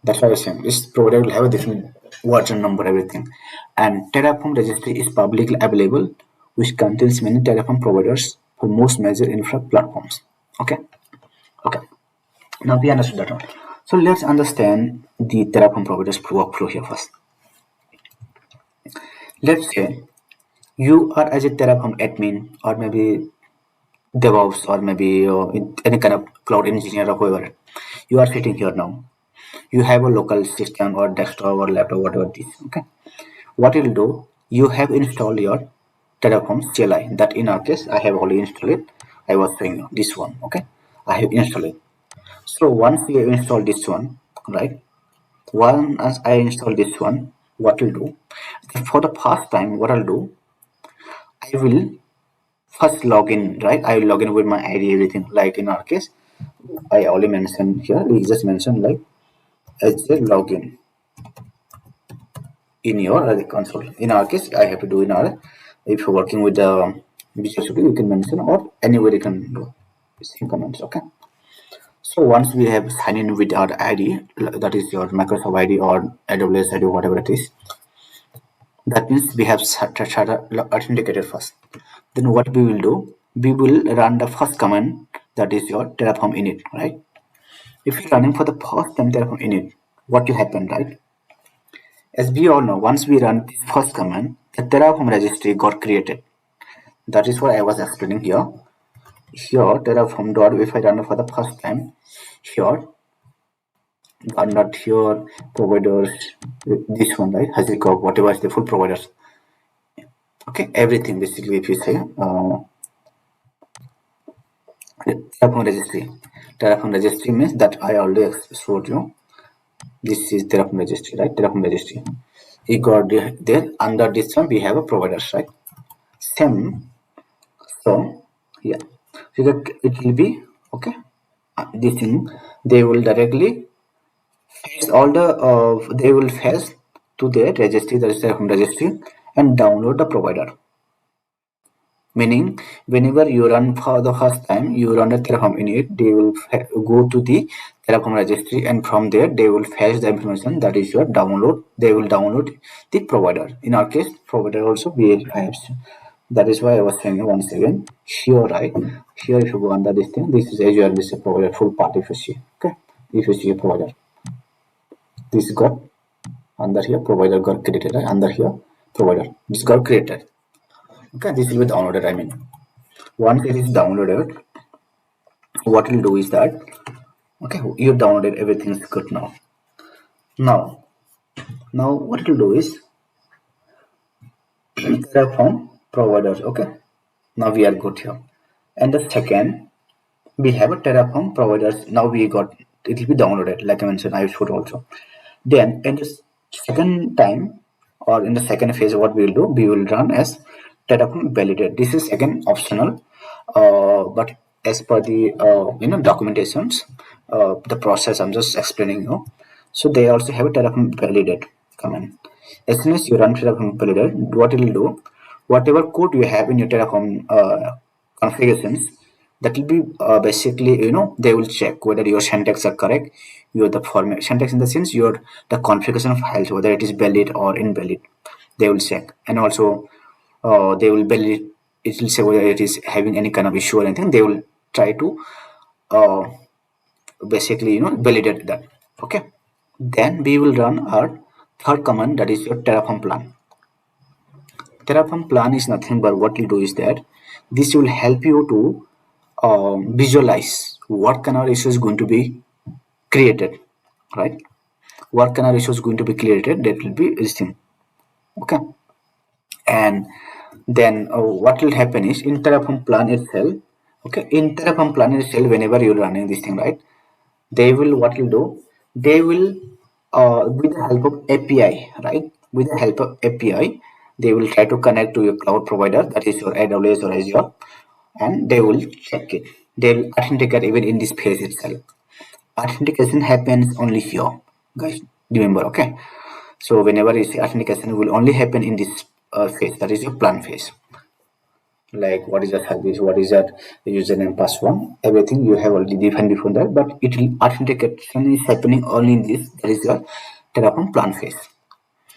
That's why I'm saying each provider will have a different version number, everything. And Terraform registry is publicly available, which contains many Terraform providers for most major infra platforms. Okay, okay. Now we understood that one. So let's understand the Terraform providers workflow here first. Let's say you are as a Terraform admin or maybe DevOps or maybe any kind of cloud engineer or whoever. You are sitting here now. You have a local system or desktop or laptop, whatever it is. Okay. What you'll do, you have installed your Terraform CLI. That in our case, I have already installed it. I was saying this one. Okay. I have installed it. So once you have installed this one, right? Once I install this one, what I'll do for the first time, what I'll do, I will first log in, right? I will log in with my ID, everything. Like in our case, I already mentioned here. We just mentioned like as a login in your console. In our case, I have to do in our. If you're working with the Visual Studio, you can mention or anywhere you can do same comments. Okay. So once we have signed in with our ID, that is your Microsoft ID or AWS ID, whatever it is. That means we have authenticated first. Then what we will do, we will run the first command, that is your Terraform init, right? If you're running for the first time Terraform init, what will happen, right? As we all know, once we run the first command, the Terraform registry got created. That is what I was explaining here. Here Terraform dot, if I run it for the first time, here and not here providers, this one, right? Hazikov, whatever is the full providers. Okay, everything basically, if you say Terraform registry. Terraform registry means that I already showed you. This is Terraform registry, right? Terraform registry. You got there under this one we have a providers, right? Same. So yeah, so that it will be okay. This thing they will directly fetch all the they will fetch to their registry, that is Terraform registry, and download the provider. Meaning, whenever you run for the first time, you run a Terraform init, they will go to the Terraform registry, and from there they will fetch the information, that is your download. They will download the provider. In our case, provider also we have. That is why I was saying once again. Here, right? Here, if you go under this thing, this is Azure, this is provider full part. If you see, okay, if you see a provider, this got under here provider got created, right? Under here provider, this got created. Okay, this will be downloaded. I mean, once it is downloaded, what we'll do is that okay, you downloaded, everything is good now. Now what we'll do is Terraform providers. Okay, now we are good here. And the second, we have a Terraform providers. Now we got, it will be downloaded, like I mentioned, I should also. Then in the second time or in the second phase, what we will do, we will run as Terraform validate. This is again optional, but as per the documentations, the process I'm just explaining you. So they also have a Terraform validate command. As soon as you run Terraform validate, what it will do, whatever code you have in your Terraform configurations, That will be basically, they will check whether your syntax are correct, your the format syntax in the sense your the configuration of files, whether it is valid or invalid. They will check, and also they will valid. It will say whether it is having any kind of issue or anything. They will try to uh, basically validate that. Okay, then we will run our third command, that is your Terraform plan. Terraform plan is nothing but what you do is that this will help you to visualize what kind of issue is going to be created, right? What kind of issue is going to be created, that will be this thing. Okay, and then what will happen is in Terraform plan itself. Okay, in Terraform plan itself, whenever you're running this thing, right, they will, what will do, they will with the help of API, right, with the help of API, they will try to connect to your cloud provider, that is your AWS or Azure, and they will check it. They'll authenticate even in this phase itself. Authentication happens only here, guys, remember. Okay, so whenever you see authentication will only happen in this phase, that is your plan phase. Like what is the service, what is that username, password, everything you have already defined before that, but it will authentication is happening only in this, that is your Terraform plan phase.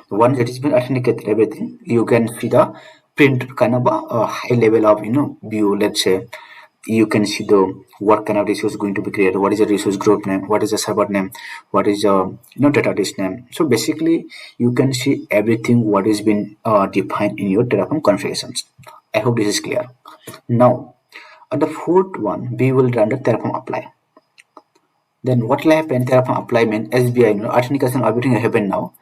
Once it has been authenticated everything, you can see the print kind of a high level of view. Let's say you can see the what kind of resource going to be created, what is the resource group name, what is the server name, what is the database name. So basically you can see everything what is been defined in your Terraform configurations. I hope this is clear. Now at the fourth one, we will run the Terraform apply. Then what will happen, Terraform apply means SBI, authentication everything happen now.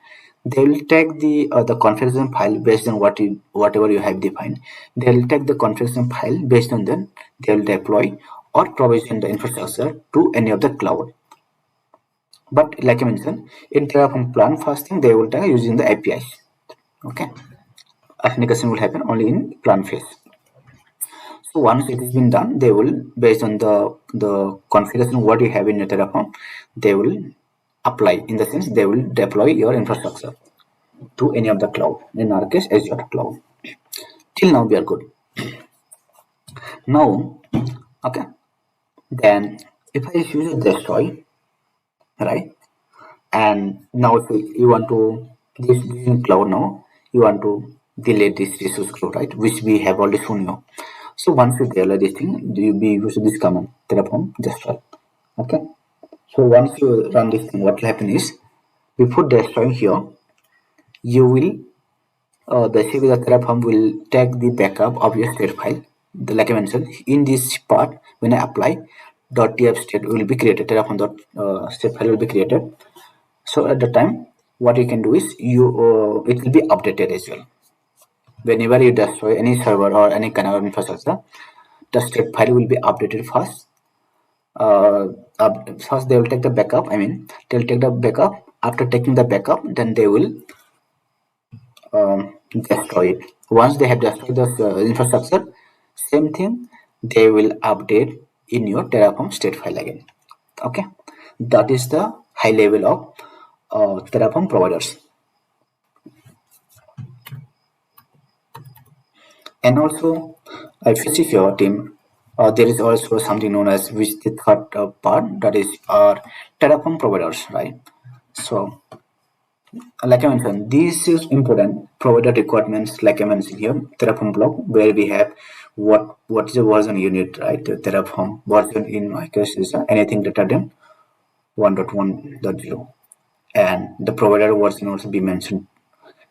They will take the configuration file based on whatever you have defined. They will take the configuration file, based on then they will deploy or provision the infrastructure to any of the cloud. But like I mentioned, in Terraform plan, first thing they will take using the APIs. Okay, authentication will happen only in plan phase. So once it has been done, they will, based on the configuration what you have in your Terraform, they will apply, in the sense they will deploy your infrastructure to any of the cloud, in our case Azure cloud. Till now we are good. Now, okay, then if I use a destroy, right, and now if you want to, this is in cloud, now you want to delete this resource group, right, which we have already shown you. So once you delete this thing, you be using this command Terraform destroy. Okay, so once you run this thing, what will happen is, before destroying here, you will basically the Terraform will take the backup of your state file. Like I mentioned, in this part, when I apply, .tf state will be created, Terraform state file will be created. So at the time, what you can do is it will be updated as well. Whenever you destroy any server or any kind of infrastructure, the state file will be updated first. First they will take the backup. I mean, they'll take the backup. After taking the backup, then they will destroy it. Once they have destroyed the infrastructure, same thing, they will update in your Terraform state file again. Okay, that is the high level of Terraform providers. And also, if you see your team, there is also something known as, which the third part, that is our Terraform providers, right? So like I mentioned, this is important provider requirements. Like I mentioned here, Terraform block, where we have what is the version unit, right? The Terraform version in my case is anything greater than 1.1.0, and the provider version also be mentioned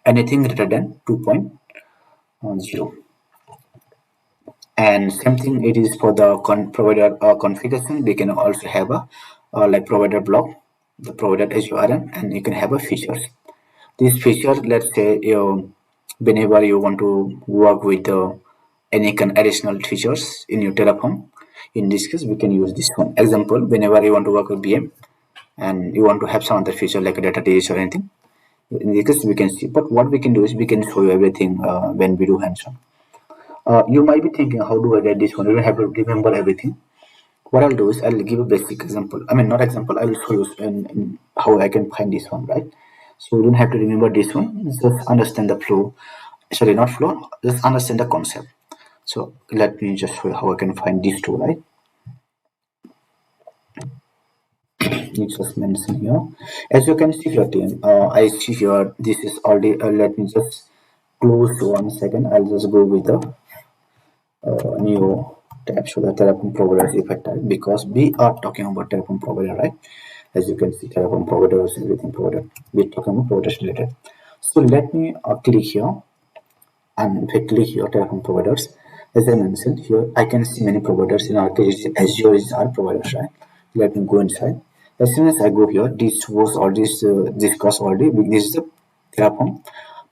anything greater than 2.0. And same thing it is for the provider configuration. We can also have a like provider block, the provider URL, and you can have a features. This feature, let's say whenever you want to work with any kind additional features in your Terraform, in this case we can use this one. Example, whenever you want to work with VM and you want to have some other feature like a data dish or anything, in this case we can see. But what we can do is we can show you everything when we do hands-on. You might be thinking, how do I get this one? You don't have to remember everything. What I'll do is I'll give a basic example. I mean, not example, I will show you in how I can find this one, right? So you don't have to remember this one, just understand the flow. Sorry, not flow, just understand the concept. So let me just show you how I can find these two, right? let me just mention here. As you can see here, team, I see here this is already. Let me just close 1 second. I'll just go with the new tab so the Terraform provider if I type, because we are talking about Terraform provider, right? As you can see, Terraform providers, everything provider. We're talking about providers related. So let me click here, and if I click here Terraform providers, as I mentioned here, I can see many providers. In our case, Azure is our providers, right? Let me go inside. As soon as I go here, this was already discussed already. This is the Terraform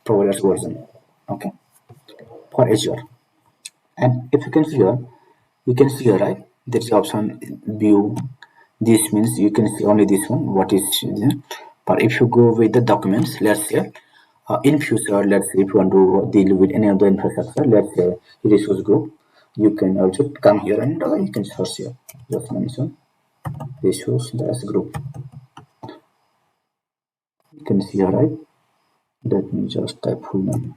providers version, okay, for Azure. And if you can see here, you can see here, right? There's the option view. This means you can see only this one, what is there. But if you go with the documents, let's say in future, let's say if you want to deal with any other infrastructure, let's say resource group, you can also come here and you can search here. Just mention resource dash group. You can see here, right? Let me just type full name.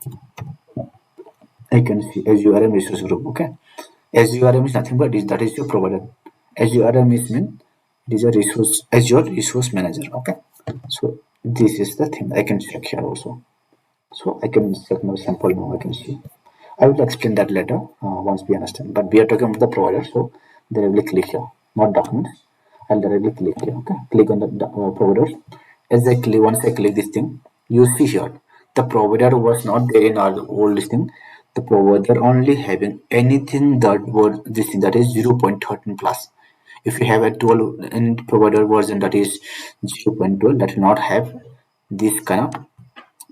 I can see Azure resource group. Okay, Azure is nothing but this. That is your provider. Azure is mean it is a resource Azure resource manager. Okay, so this is the thing. I can check here also. So I can check my sample now. I can see. I will explain that later once we understand. But we are talking about the provider, so directly click here, not documents. I'll directly click here. Okay, click on the providers. As I click, once I click this thing, you see here the provider was not there in our old listing. The provider only having anything that was this thing, that is 0.13 plus. If you have a 12 in provider version that is 0.12, that will not have this kind of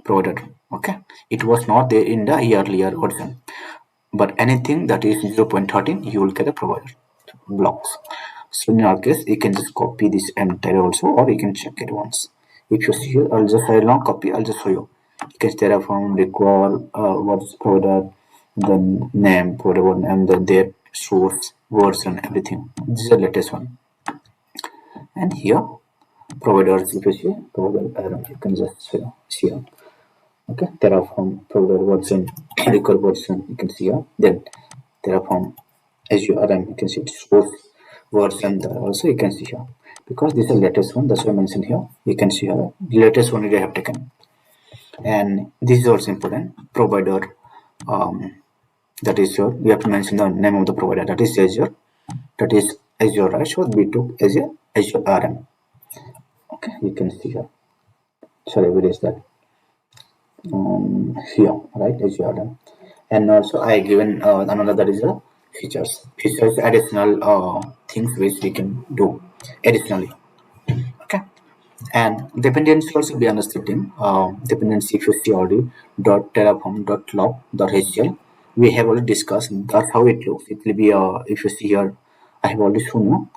provider. Okay, it was not there in the earlier version, but anything that is 0.13 you will get a provider blocks. So in our case, you can just copy this entire also, or you can check it once. If you see here, I'll not copy, I'll just show you. You can Terraform recall what's provider, then name provider name, then their source version, everything. This is the latest one. And here providers, if you see provider, you can just see here. Okay, Terraform provider version, record version, you can see here. Then Terraform Azure RM, you can see it's source version there also, you can see here, because this is the latest one, that's why I mentioned here. You can see here the latest one I have taken. And this is also important, provider, that is your, we have to mention the name of the provider, that is Azure, that is Azure, right? So we took Azure RM. Okay, you can see here, sorry, where is that? Here, right? Azure RM. And also I given another, that is the features additional things which we can do additionally. Okay, and dependency also be understood in dependency, if you see already dot terraform dot log dot html, we have already discussed. That's how it looks. It will be if you see here, I have already shown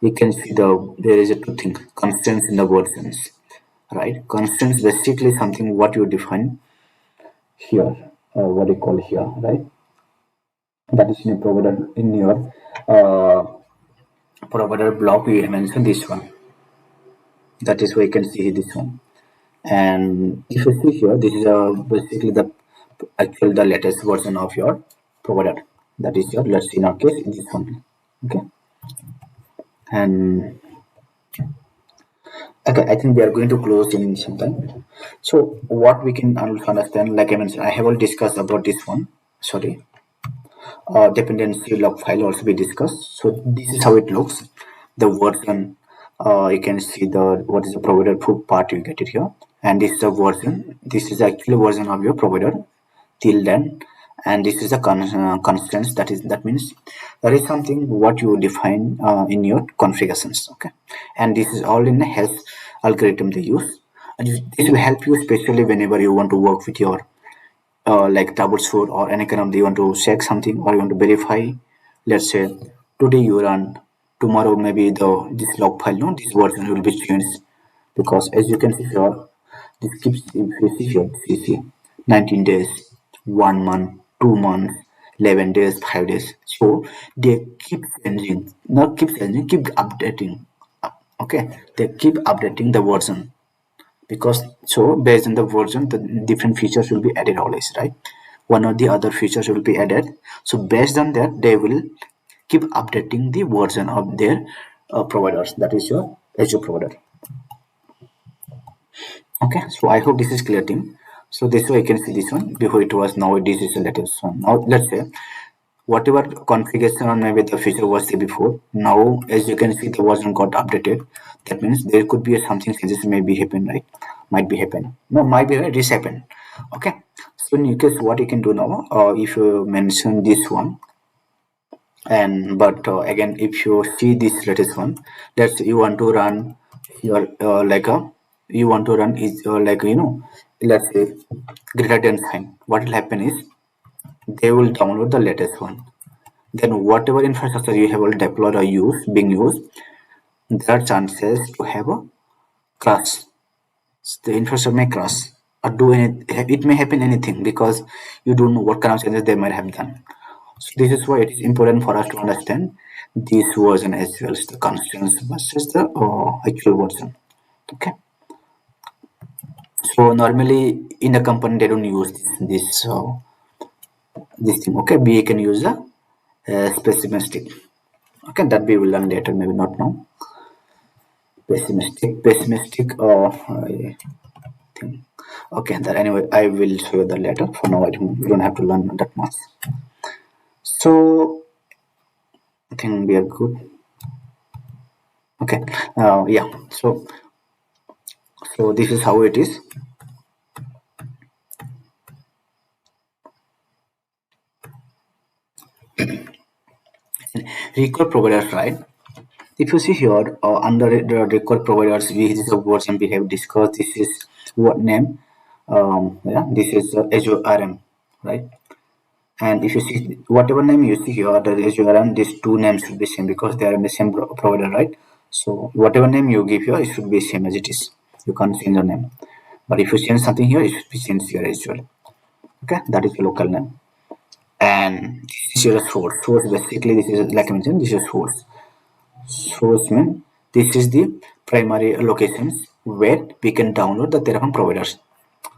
you can see there is a two things, constants in the versions, right? Constants basically something what you define here, what you call here, right? That is in a provider, in your provider block we mentioned this one, that is why you can see this one. And if you see here, this is basically the actual the latest version of your provider, that is your, let's see in our case this one. Okay, and okay, I think we are going to close in some time. So what we can understand, like I mentioned, I have already discussed about this one, sorry, dependency log file also be discussed. So this is how it looks, the version. You can see the what is the provider proof part, you get it here, and this is the version, this is actually version of your provider till then. And this is the constants, that means that is something what you define in your configurations. Okay, and this is all in the health algorithm they use, and this will help you especially whenever you want to work with your like troubleshoot or any kind of, you want to check something or you want to verify. Let's say today you run, tomorrow maybe this log file, no, this version will be changed, because as you can see here, this keeps, if you see here, you see 19 days, 1 month, 2 months, 11 days, 5 days. So they keep changing, not keep changing, keep updating. Okay, they keep updating the version, because so based on the version the different features will be added always, right? One or the other features will be added, so based on that they will keep updating the version of their providers, that is your Azure provider. Okay, so I hope this is clear, team. So this way I can see this one. Before it was, now this is the latest one. Now let's say whatever configuration or maybe the feature was there before, now as you can see the version got updated. That means there could be something changes may be happen, right? Might be happen. No, might be right, this happen. Okay. So in your case, what you can do now, if you mention this one, and but again, if you see this latest one, let's you want to run your like a you want to run is like let's say greater than sign. What will happen is they will download the latest one. Then whatever infrastructure you have already deployed or being used, there are chances to have a crash. The infrastructure may crash or do any. It may happen anything because you don't know what kind of changes they might have done. So this is why it is important for us to understand this version as well as the constraints versus the actual version. Okay. So normally in the company they don't use this thing. Okay, we can use a pessimistic. Okay, that we will learn later, maybe not now. Pessimistic thing. Okay, that anyway I will show you that later. For now, you don't have to learn that much. So I think we are good. Okay, yeah. So this is how it is. Record providers, right? If you see here under the record providers, this is a version we have discussed. This is what name? Yeah, this is Azure RM, right? And if you see whatever name you see here, the Azure RM, these two names should be same because they are in the same provider, right? So whatever name you give here, it should be same as it is. You can't change the name. But if you change something here, it should be changed here as well. Okay, that is the local name. And this is your source. Source basically this is like I mentioned, this is source. Source means this is the primary locations where we can download the Terraform providers.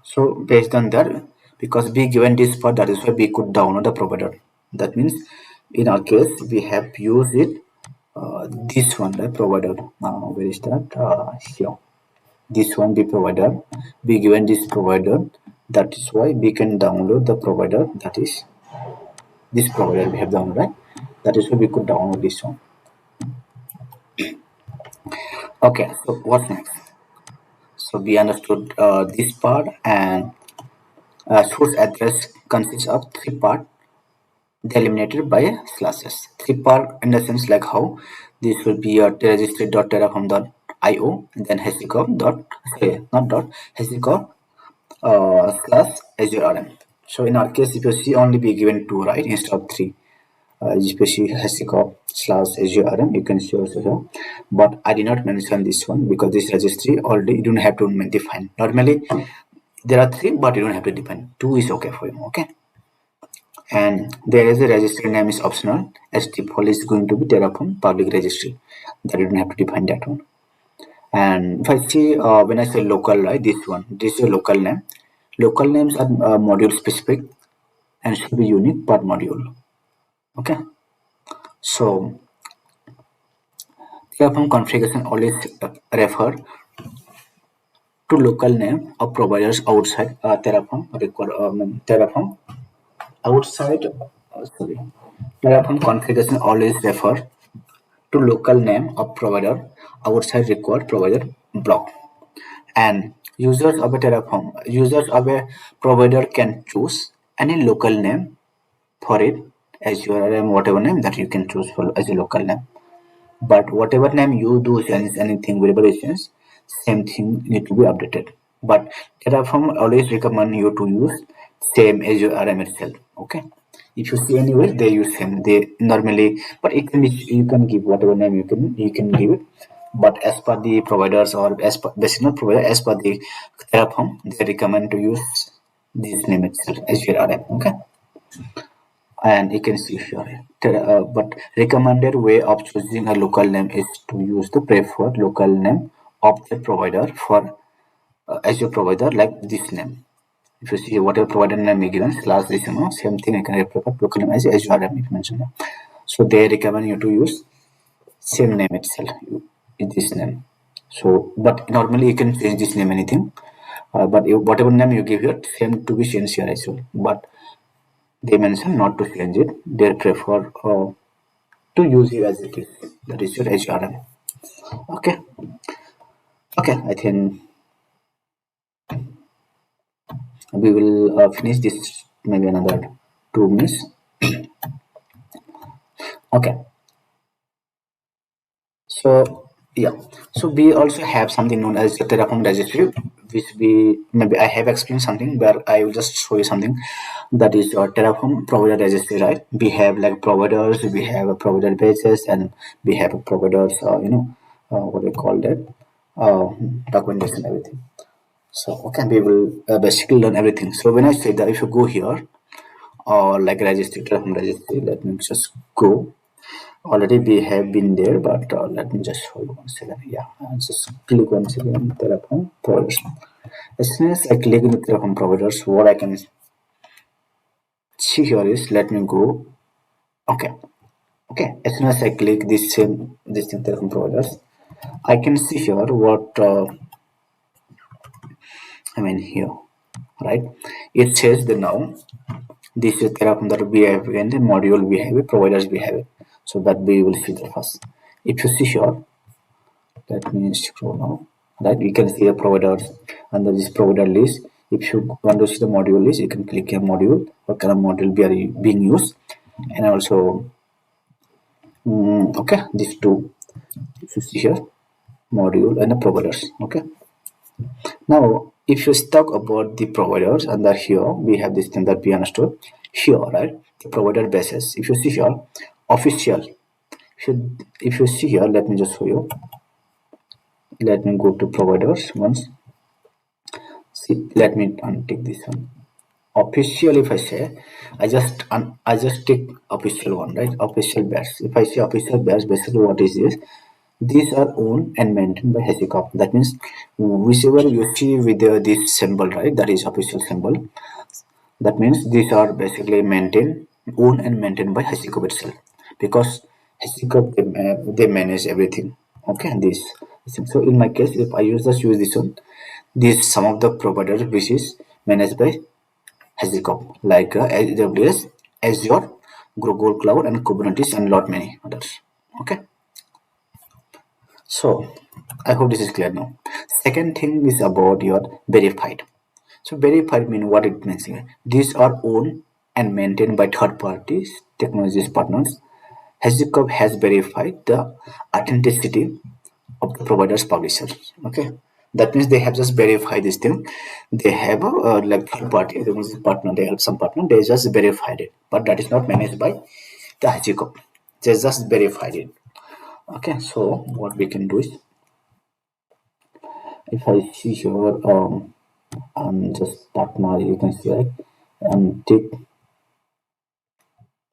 So based on that, because we given this part, that is why we could download the provider. That means in our case we have used it this one, the provider. Where is that? Here. This one, the provider. We given this provider. That is why we can download the provider. That is this provider we have downloaded, right? That is why we could download this one. Okay, so what's next? So we understood this part, and source address consists of three parts delimited by slashes. Three part in the sense like how this will be a registry.terraform.io and then hashrecord slash Azure RM. So in our case, if you see only be given two, right, instead of three. Especially hashrecord slash Azure RM, you can see also here. But I did not mention this one because this registry already you don't have to define. Normally there are three, but you don't have to define. Two is okay for you. Okay. And there is a registry name is optional, as default is going to be Terraform public registry. That you don't have to define that one. And if I see when I say local, right, this is a local name. Local names are module specific and should be unique per module. Okay. So Terraform configuration always refer to local name of providers outside Terraform outside. Sorry, Terraform configuration always refer to local name of provider outside required provider block. And users of a provider can choose any local name for it as your whatever name that you can choose for as a local name. But whatever name you do change anything variable change, same thing need to be updated. But Terraform always recommend you to use same as your RM itself. Okay. If you see anywhere they use same. They normally, but it can be you can give whatever name you can give it. But as per the providers or as per basically not provider, as per the Terraform, they recommend to use this name itself as your RM. Okay. And you can see here but recommended way of choosing a local name is to use the preferred local name of the provider for Azure provider like this name. If you see whatever provider name you given slash this same thing I can prefer local name as Azure name if mentioned. So they recommend you to use same name itself this name. So, but normally you can change this name anything. But whatever name you give here, same to be changed here as well. But they mention not to change it. They prefer to use it as it is. That is your HRM. Okay. Okay. I think we will finish this maybe another 2 minutes. Okay. So yeah, so we also have something known as the Terraform registry, which we maybe I have explained something, but I will just show you something that is your Terraform provider registry, right? We have like providers, we have a provider bases, and we have a providers, what do you call that? Documentation, everything. So okay, we will basically learn everything. So when I say that, if you go here or like registry, Terraform registry, let me just go. Already we have been there, but let me just hold one second. Yeah, I'll just click once again Terraform providers. As soon as I click in the Terraform providers, what I can see here is, let me go. Okay, okay. As soon as I click this thing Terraform providers, I can see here what I mean here, right? It says the now this is Terraform that we have and the module we have it, providers we have it. So that we will see the first. If you see here, let me scroll now. Right, you can see the providers under this provider list. If you want to see the module list, you can click a module, what kind of module we are being used, and also okay, these two. If you see here, module and the providers. Okay. Now, if you talk about the providers under here, we have this thing that we understood here, right? The provider basis. If you see here, official. If you see here, let me just show you. Let me go to providers once. See, let me untick this one. Official, if I say, I just take official one, right? Official bears. If I say official bears, basically what is this? These are owned and maintained by HashiCorp. That means whichever you see with this symbol, right? That is official symbol. That means these are basically maintained, owned and maintained by HashiCorp itself, because HashiCorp they manage everything. Okay, this. So in my case, if I just use this one, these some of the providers which is managed by HashiCorp, like AWS, Azure, Google Cloud, and Kubernetes, and lot many others. Okay, so I hope this is clear now. Second thing is about your verified. So verified mean what it means here. These are owned and maintained by third parties, technologies partners. HashiCorp has verified the authenticity of the provider's publishers. Okay, that means they have just verified this thing. They have a like third party, there was a partner, they have some partner, they just verified it, but that is not managed by the HashiCorp. They just verified it. Okay, so what we can do is, if I see here, just partner, you can see like take,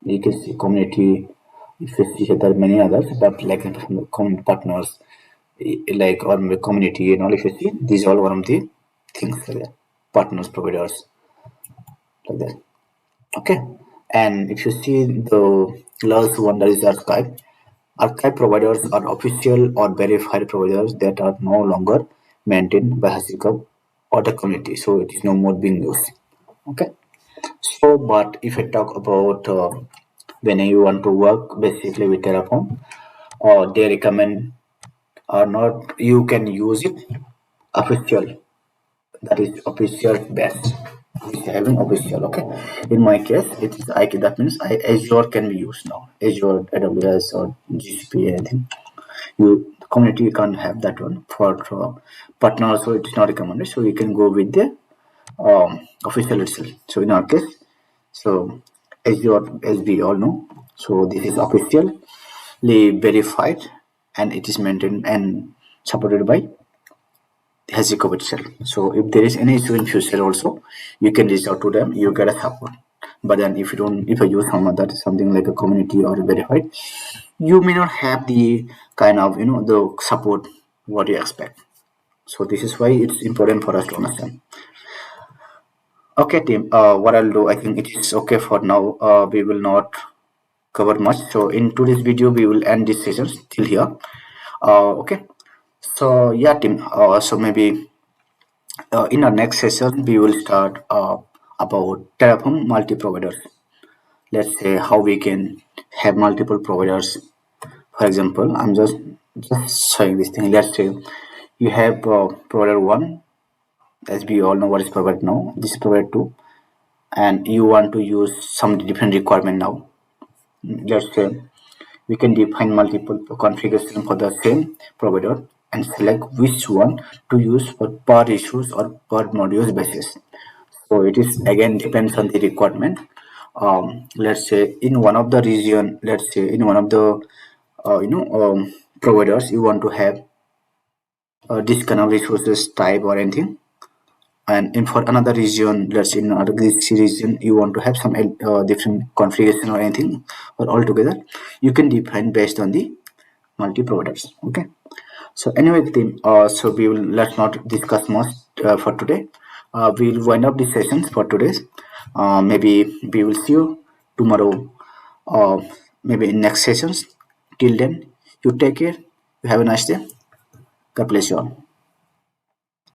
you can see community. If you see here, there are many others, but like community partners, like or community and all. If you see, these are all one of the things there. Partners, providers, like that. Okay, and if you see the last one, that is archive. Archive providers are official or verified providers that are no longer maintained by HashiCorp or the community, so it is no more being used. Okay, so but if I talk about when you want to work basically with Terraform, or they recommend or not, you can use it official, that is official best. It's having official. Okay, in my case it is I, that means Azure can be used now, Azure, AWS, or GCP, anything. You, the community can't have that one. For partner also it is not recommended, so you can go with the official itself. So in our case, so Azure, as we all know, so this is officially verified, and it is maintained and supported by HashiCorp itself. So if there is any issue in future also, you can reach out to them, you get a support. But then if you don't, if you use some other something like a community or verified, you may not have the kind of the support what you expect. So this is why it's important for us to understand. Okay, team. What I'll do, I think it is okay for now. We will not cover much. So in today's video, we will end this session till here. Okay. So yeah, team. So maybe in our next session we will start about Terraform multi-providers. Let's say how we can have multiple providers. For example, I'm just showing this thing. Let's say you have provider one, as we all know what is provider now. This is provider two, and you want to use some different requirement now. Let's say we can define multiple configuration for the same provider and select which one to use for per issues or per modules basis. So it is again depends on the requirement. Let's say in one of the region, let's say in one of the providers, you want to have this kind of resources type or anything, and in for another region, let's say in another region you want to have some different configuration or anything, or altogether you can define based on the multi providers. Okay, so anyway team, so we will let's not discuss much for today. We'll wind up the sessions for today. Maybe we will see you tomorrow, uh, maybe in next sessions. Till then, you take care, you have a nice day. God bless you all.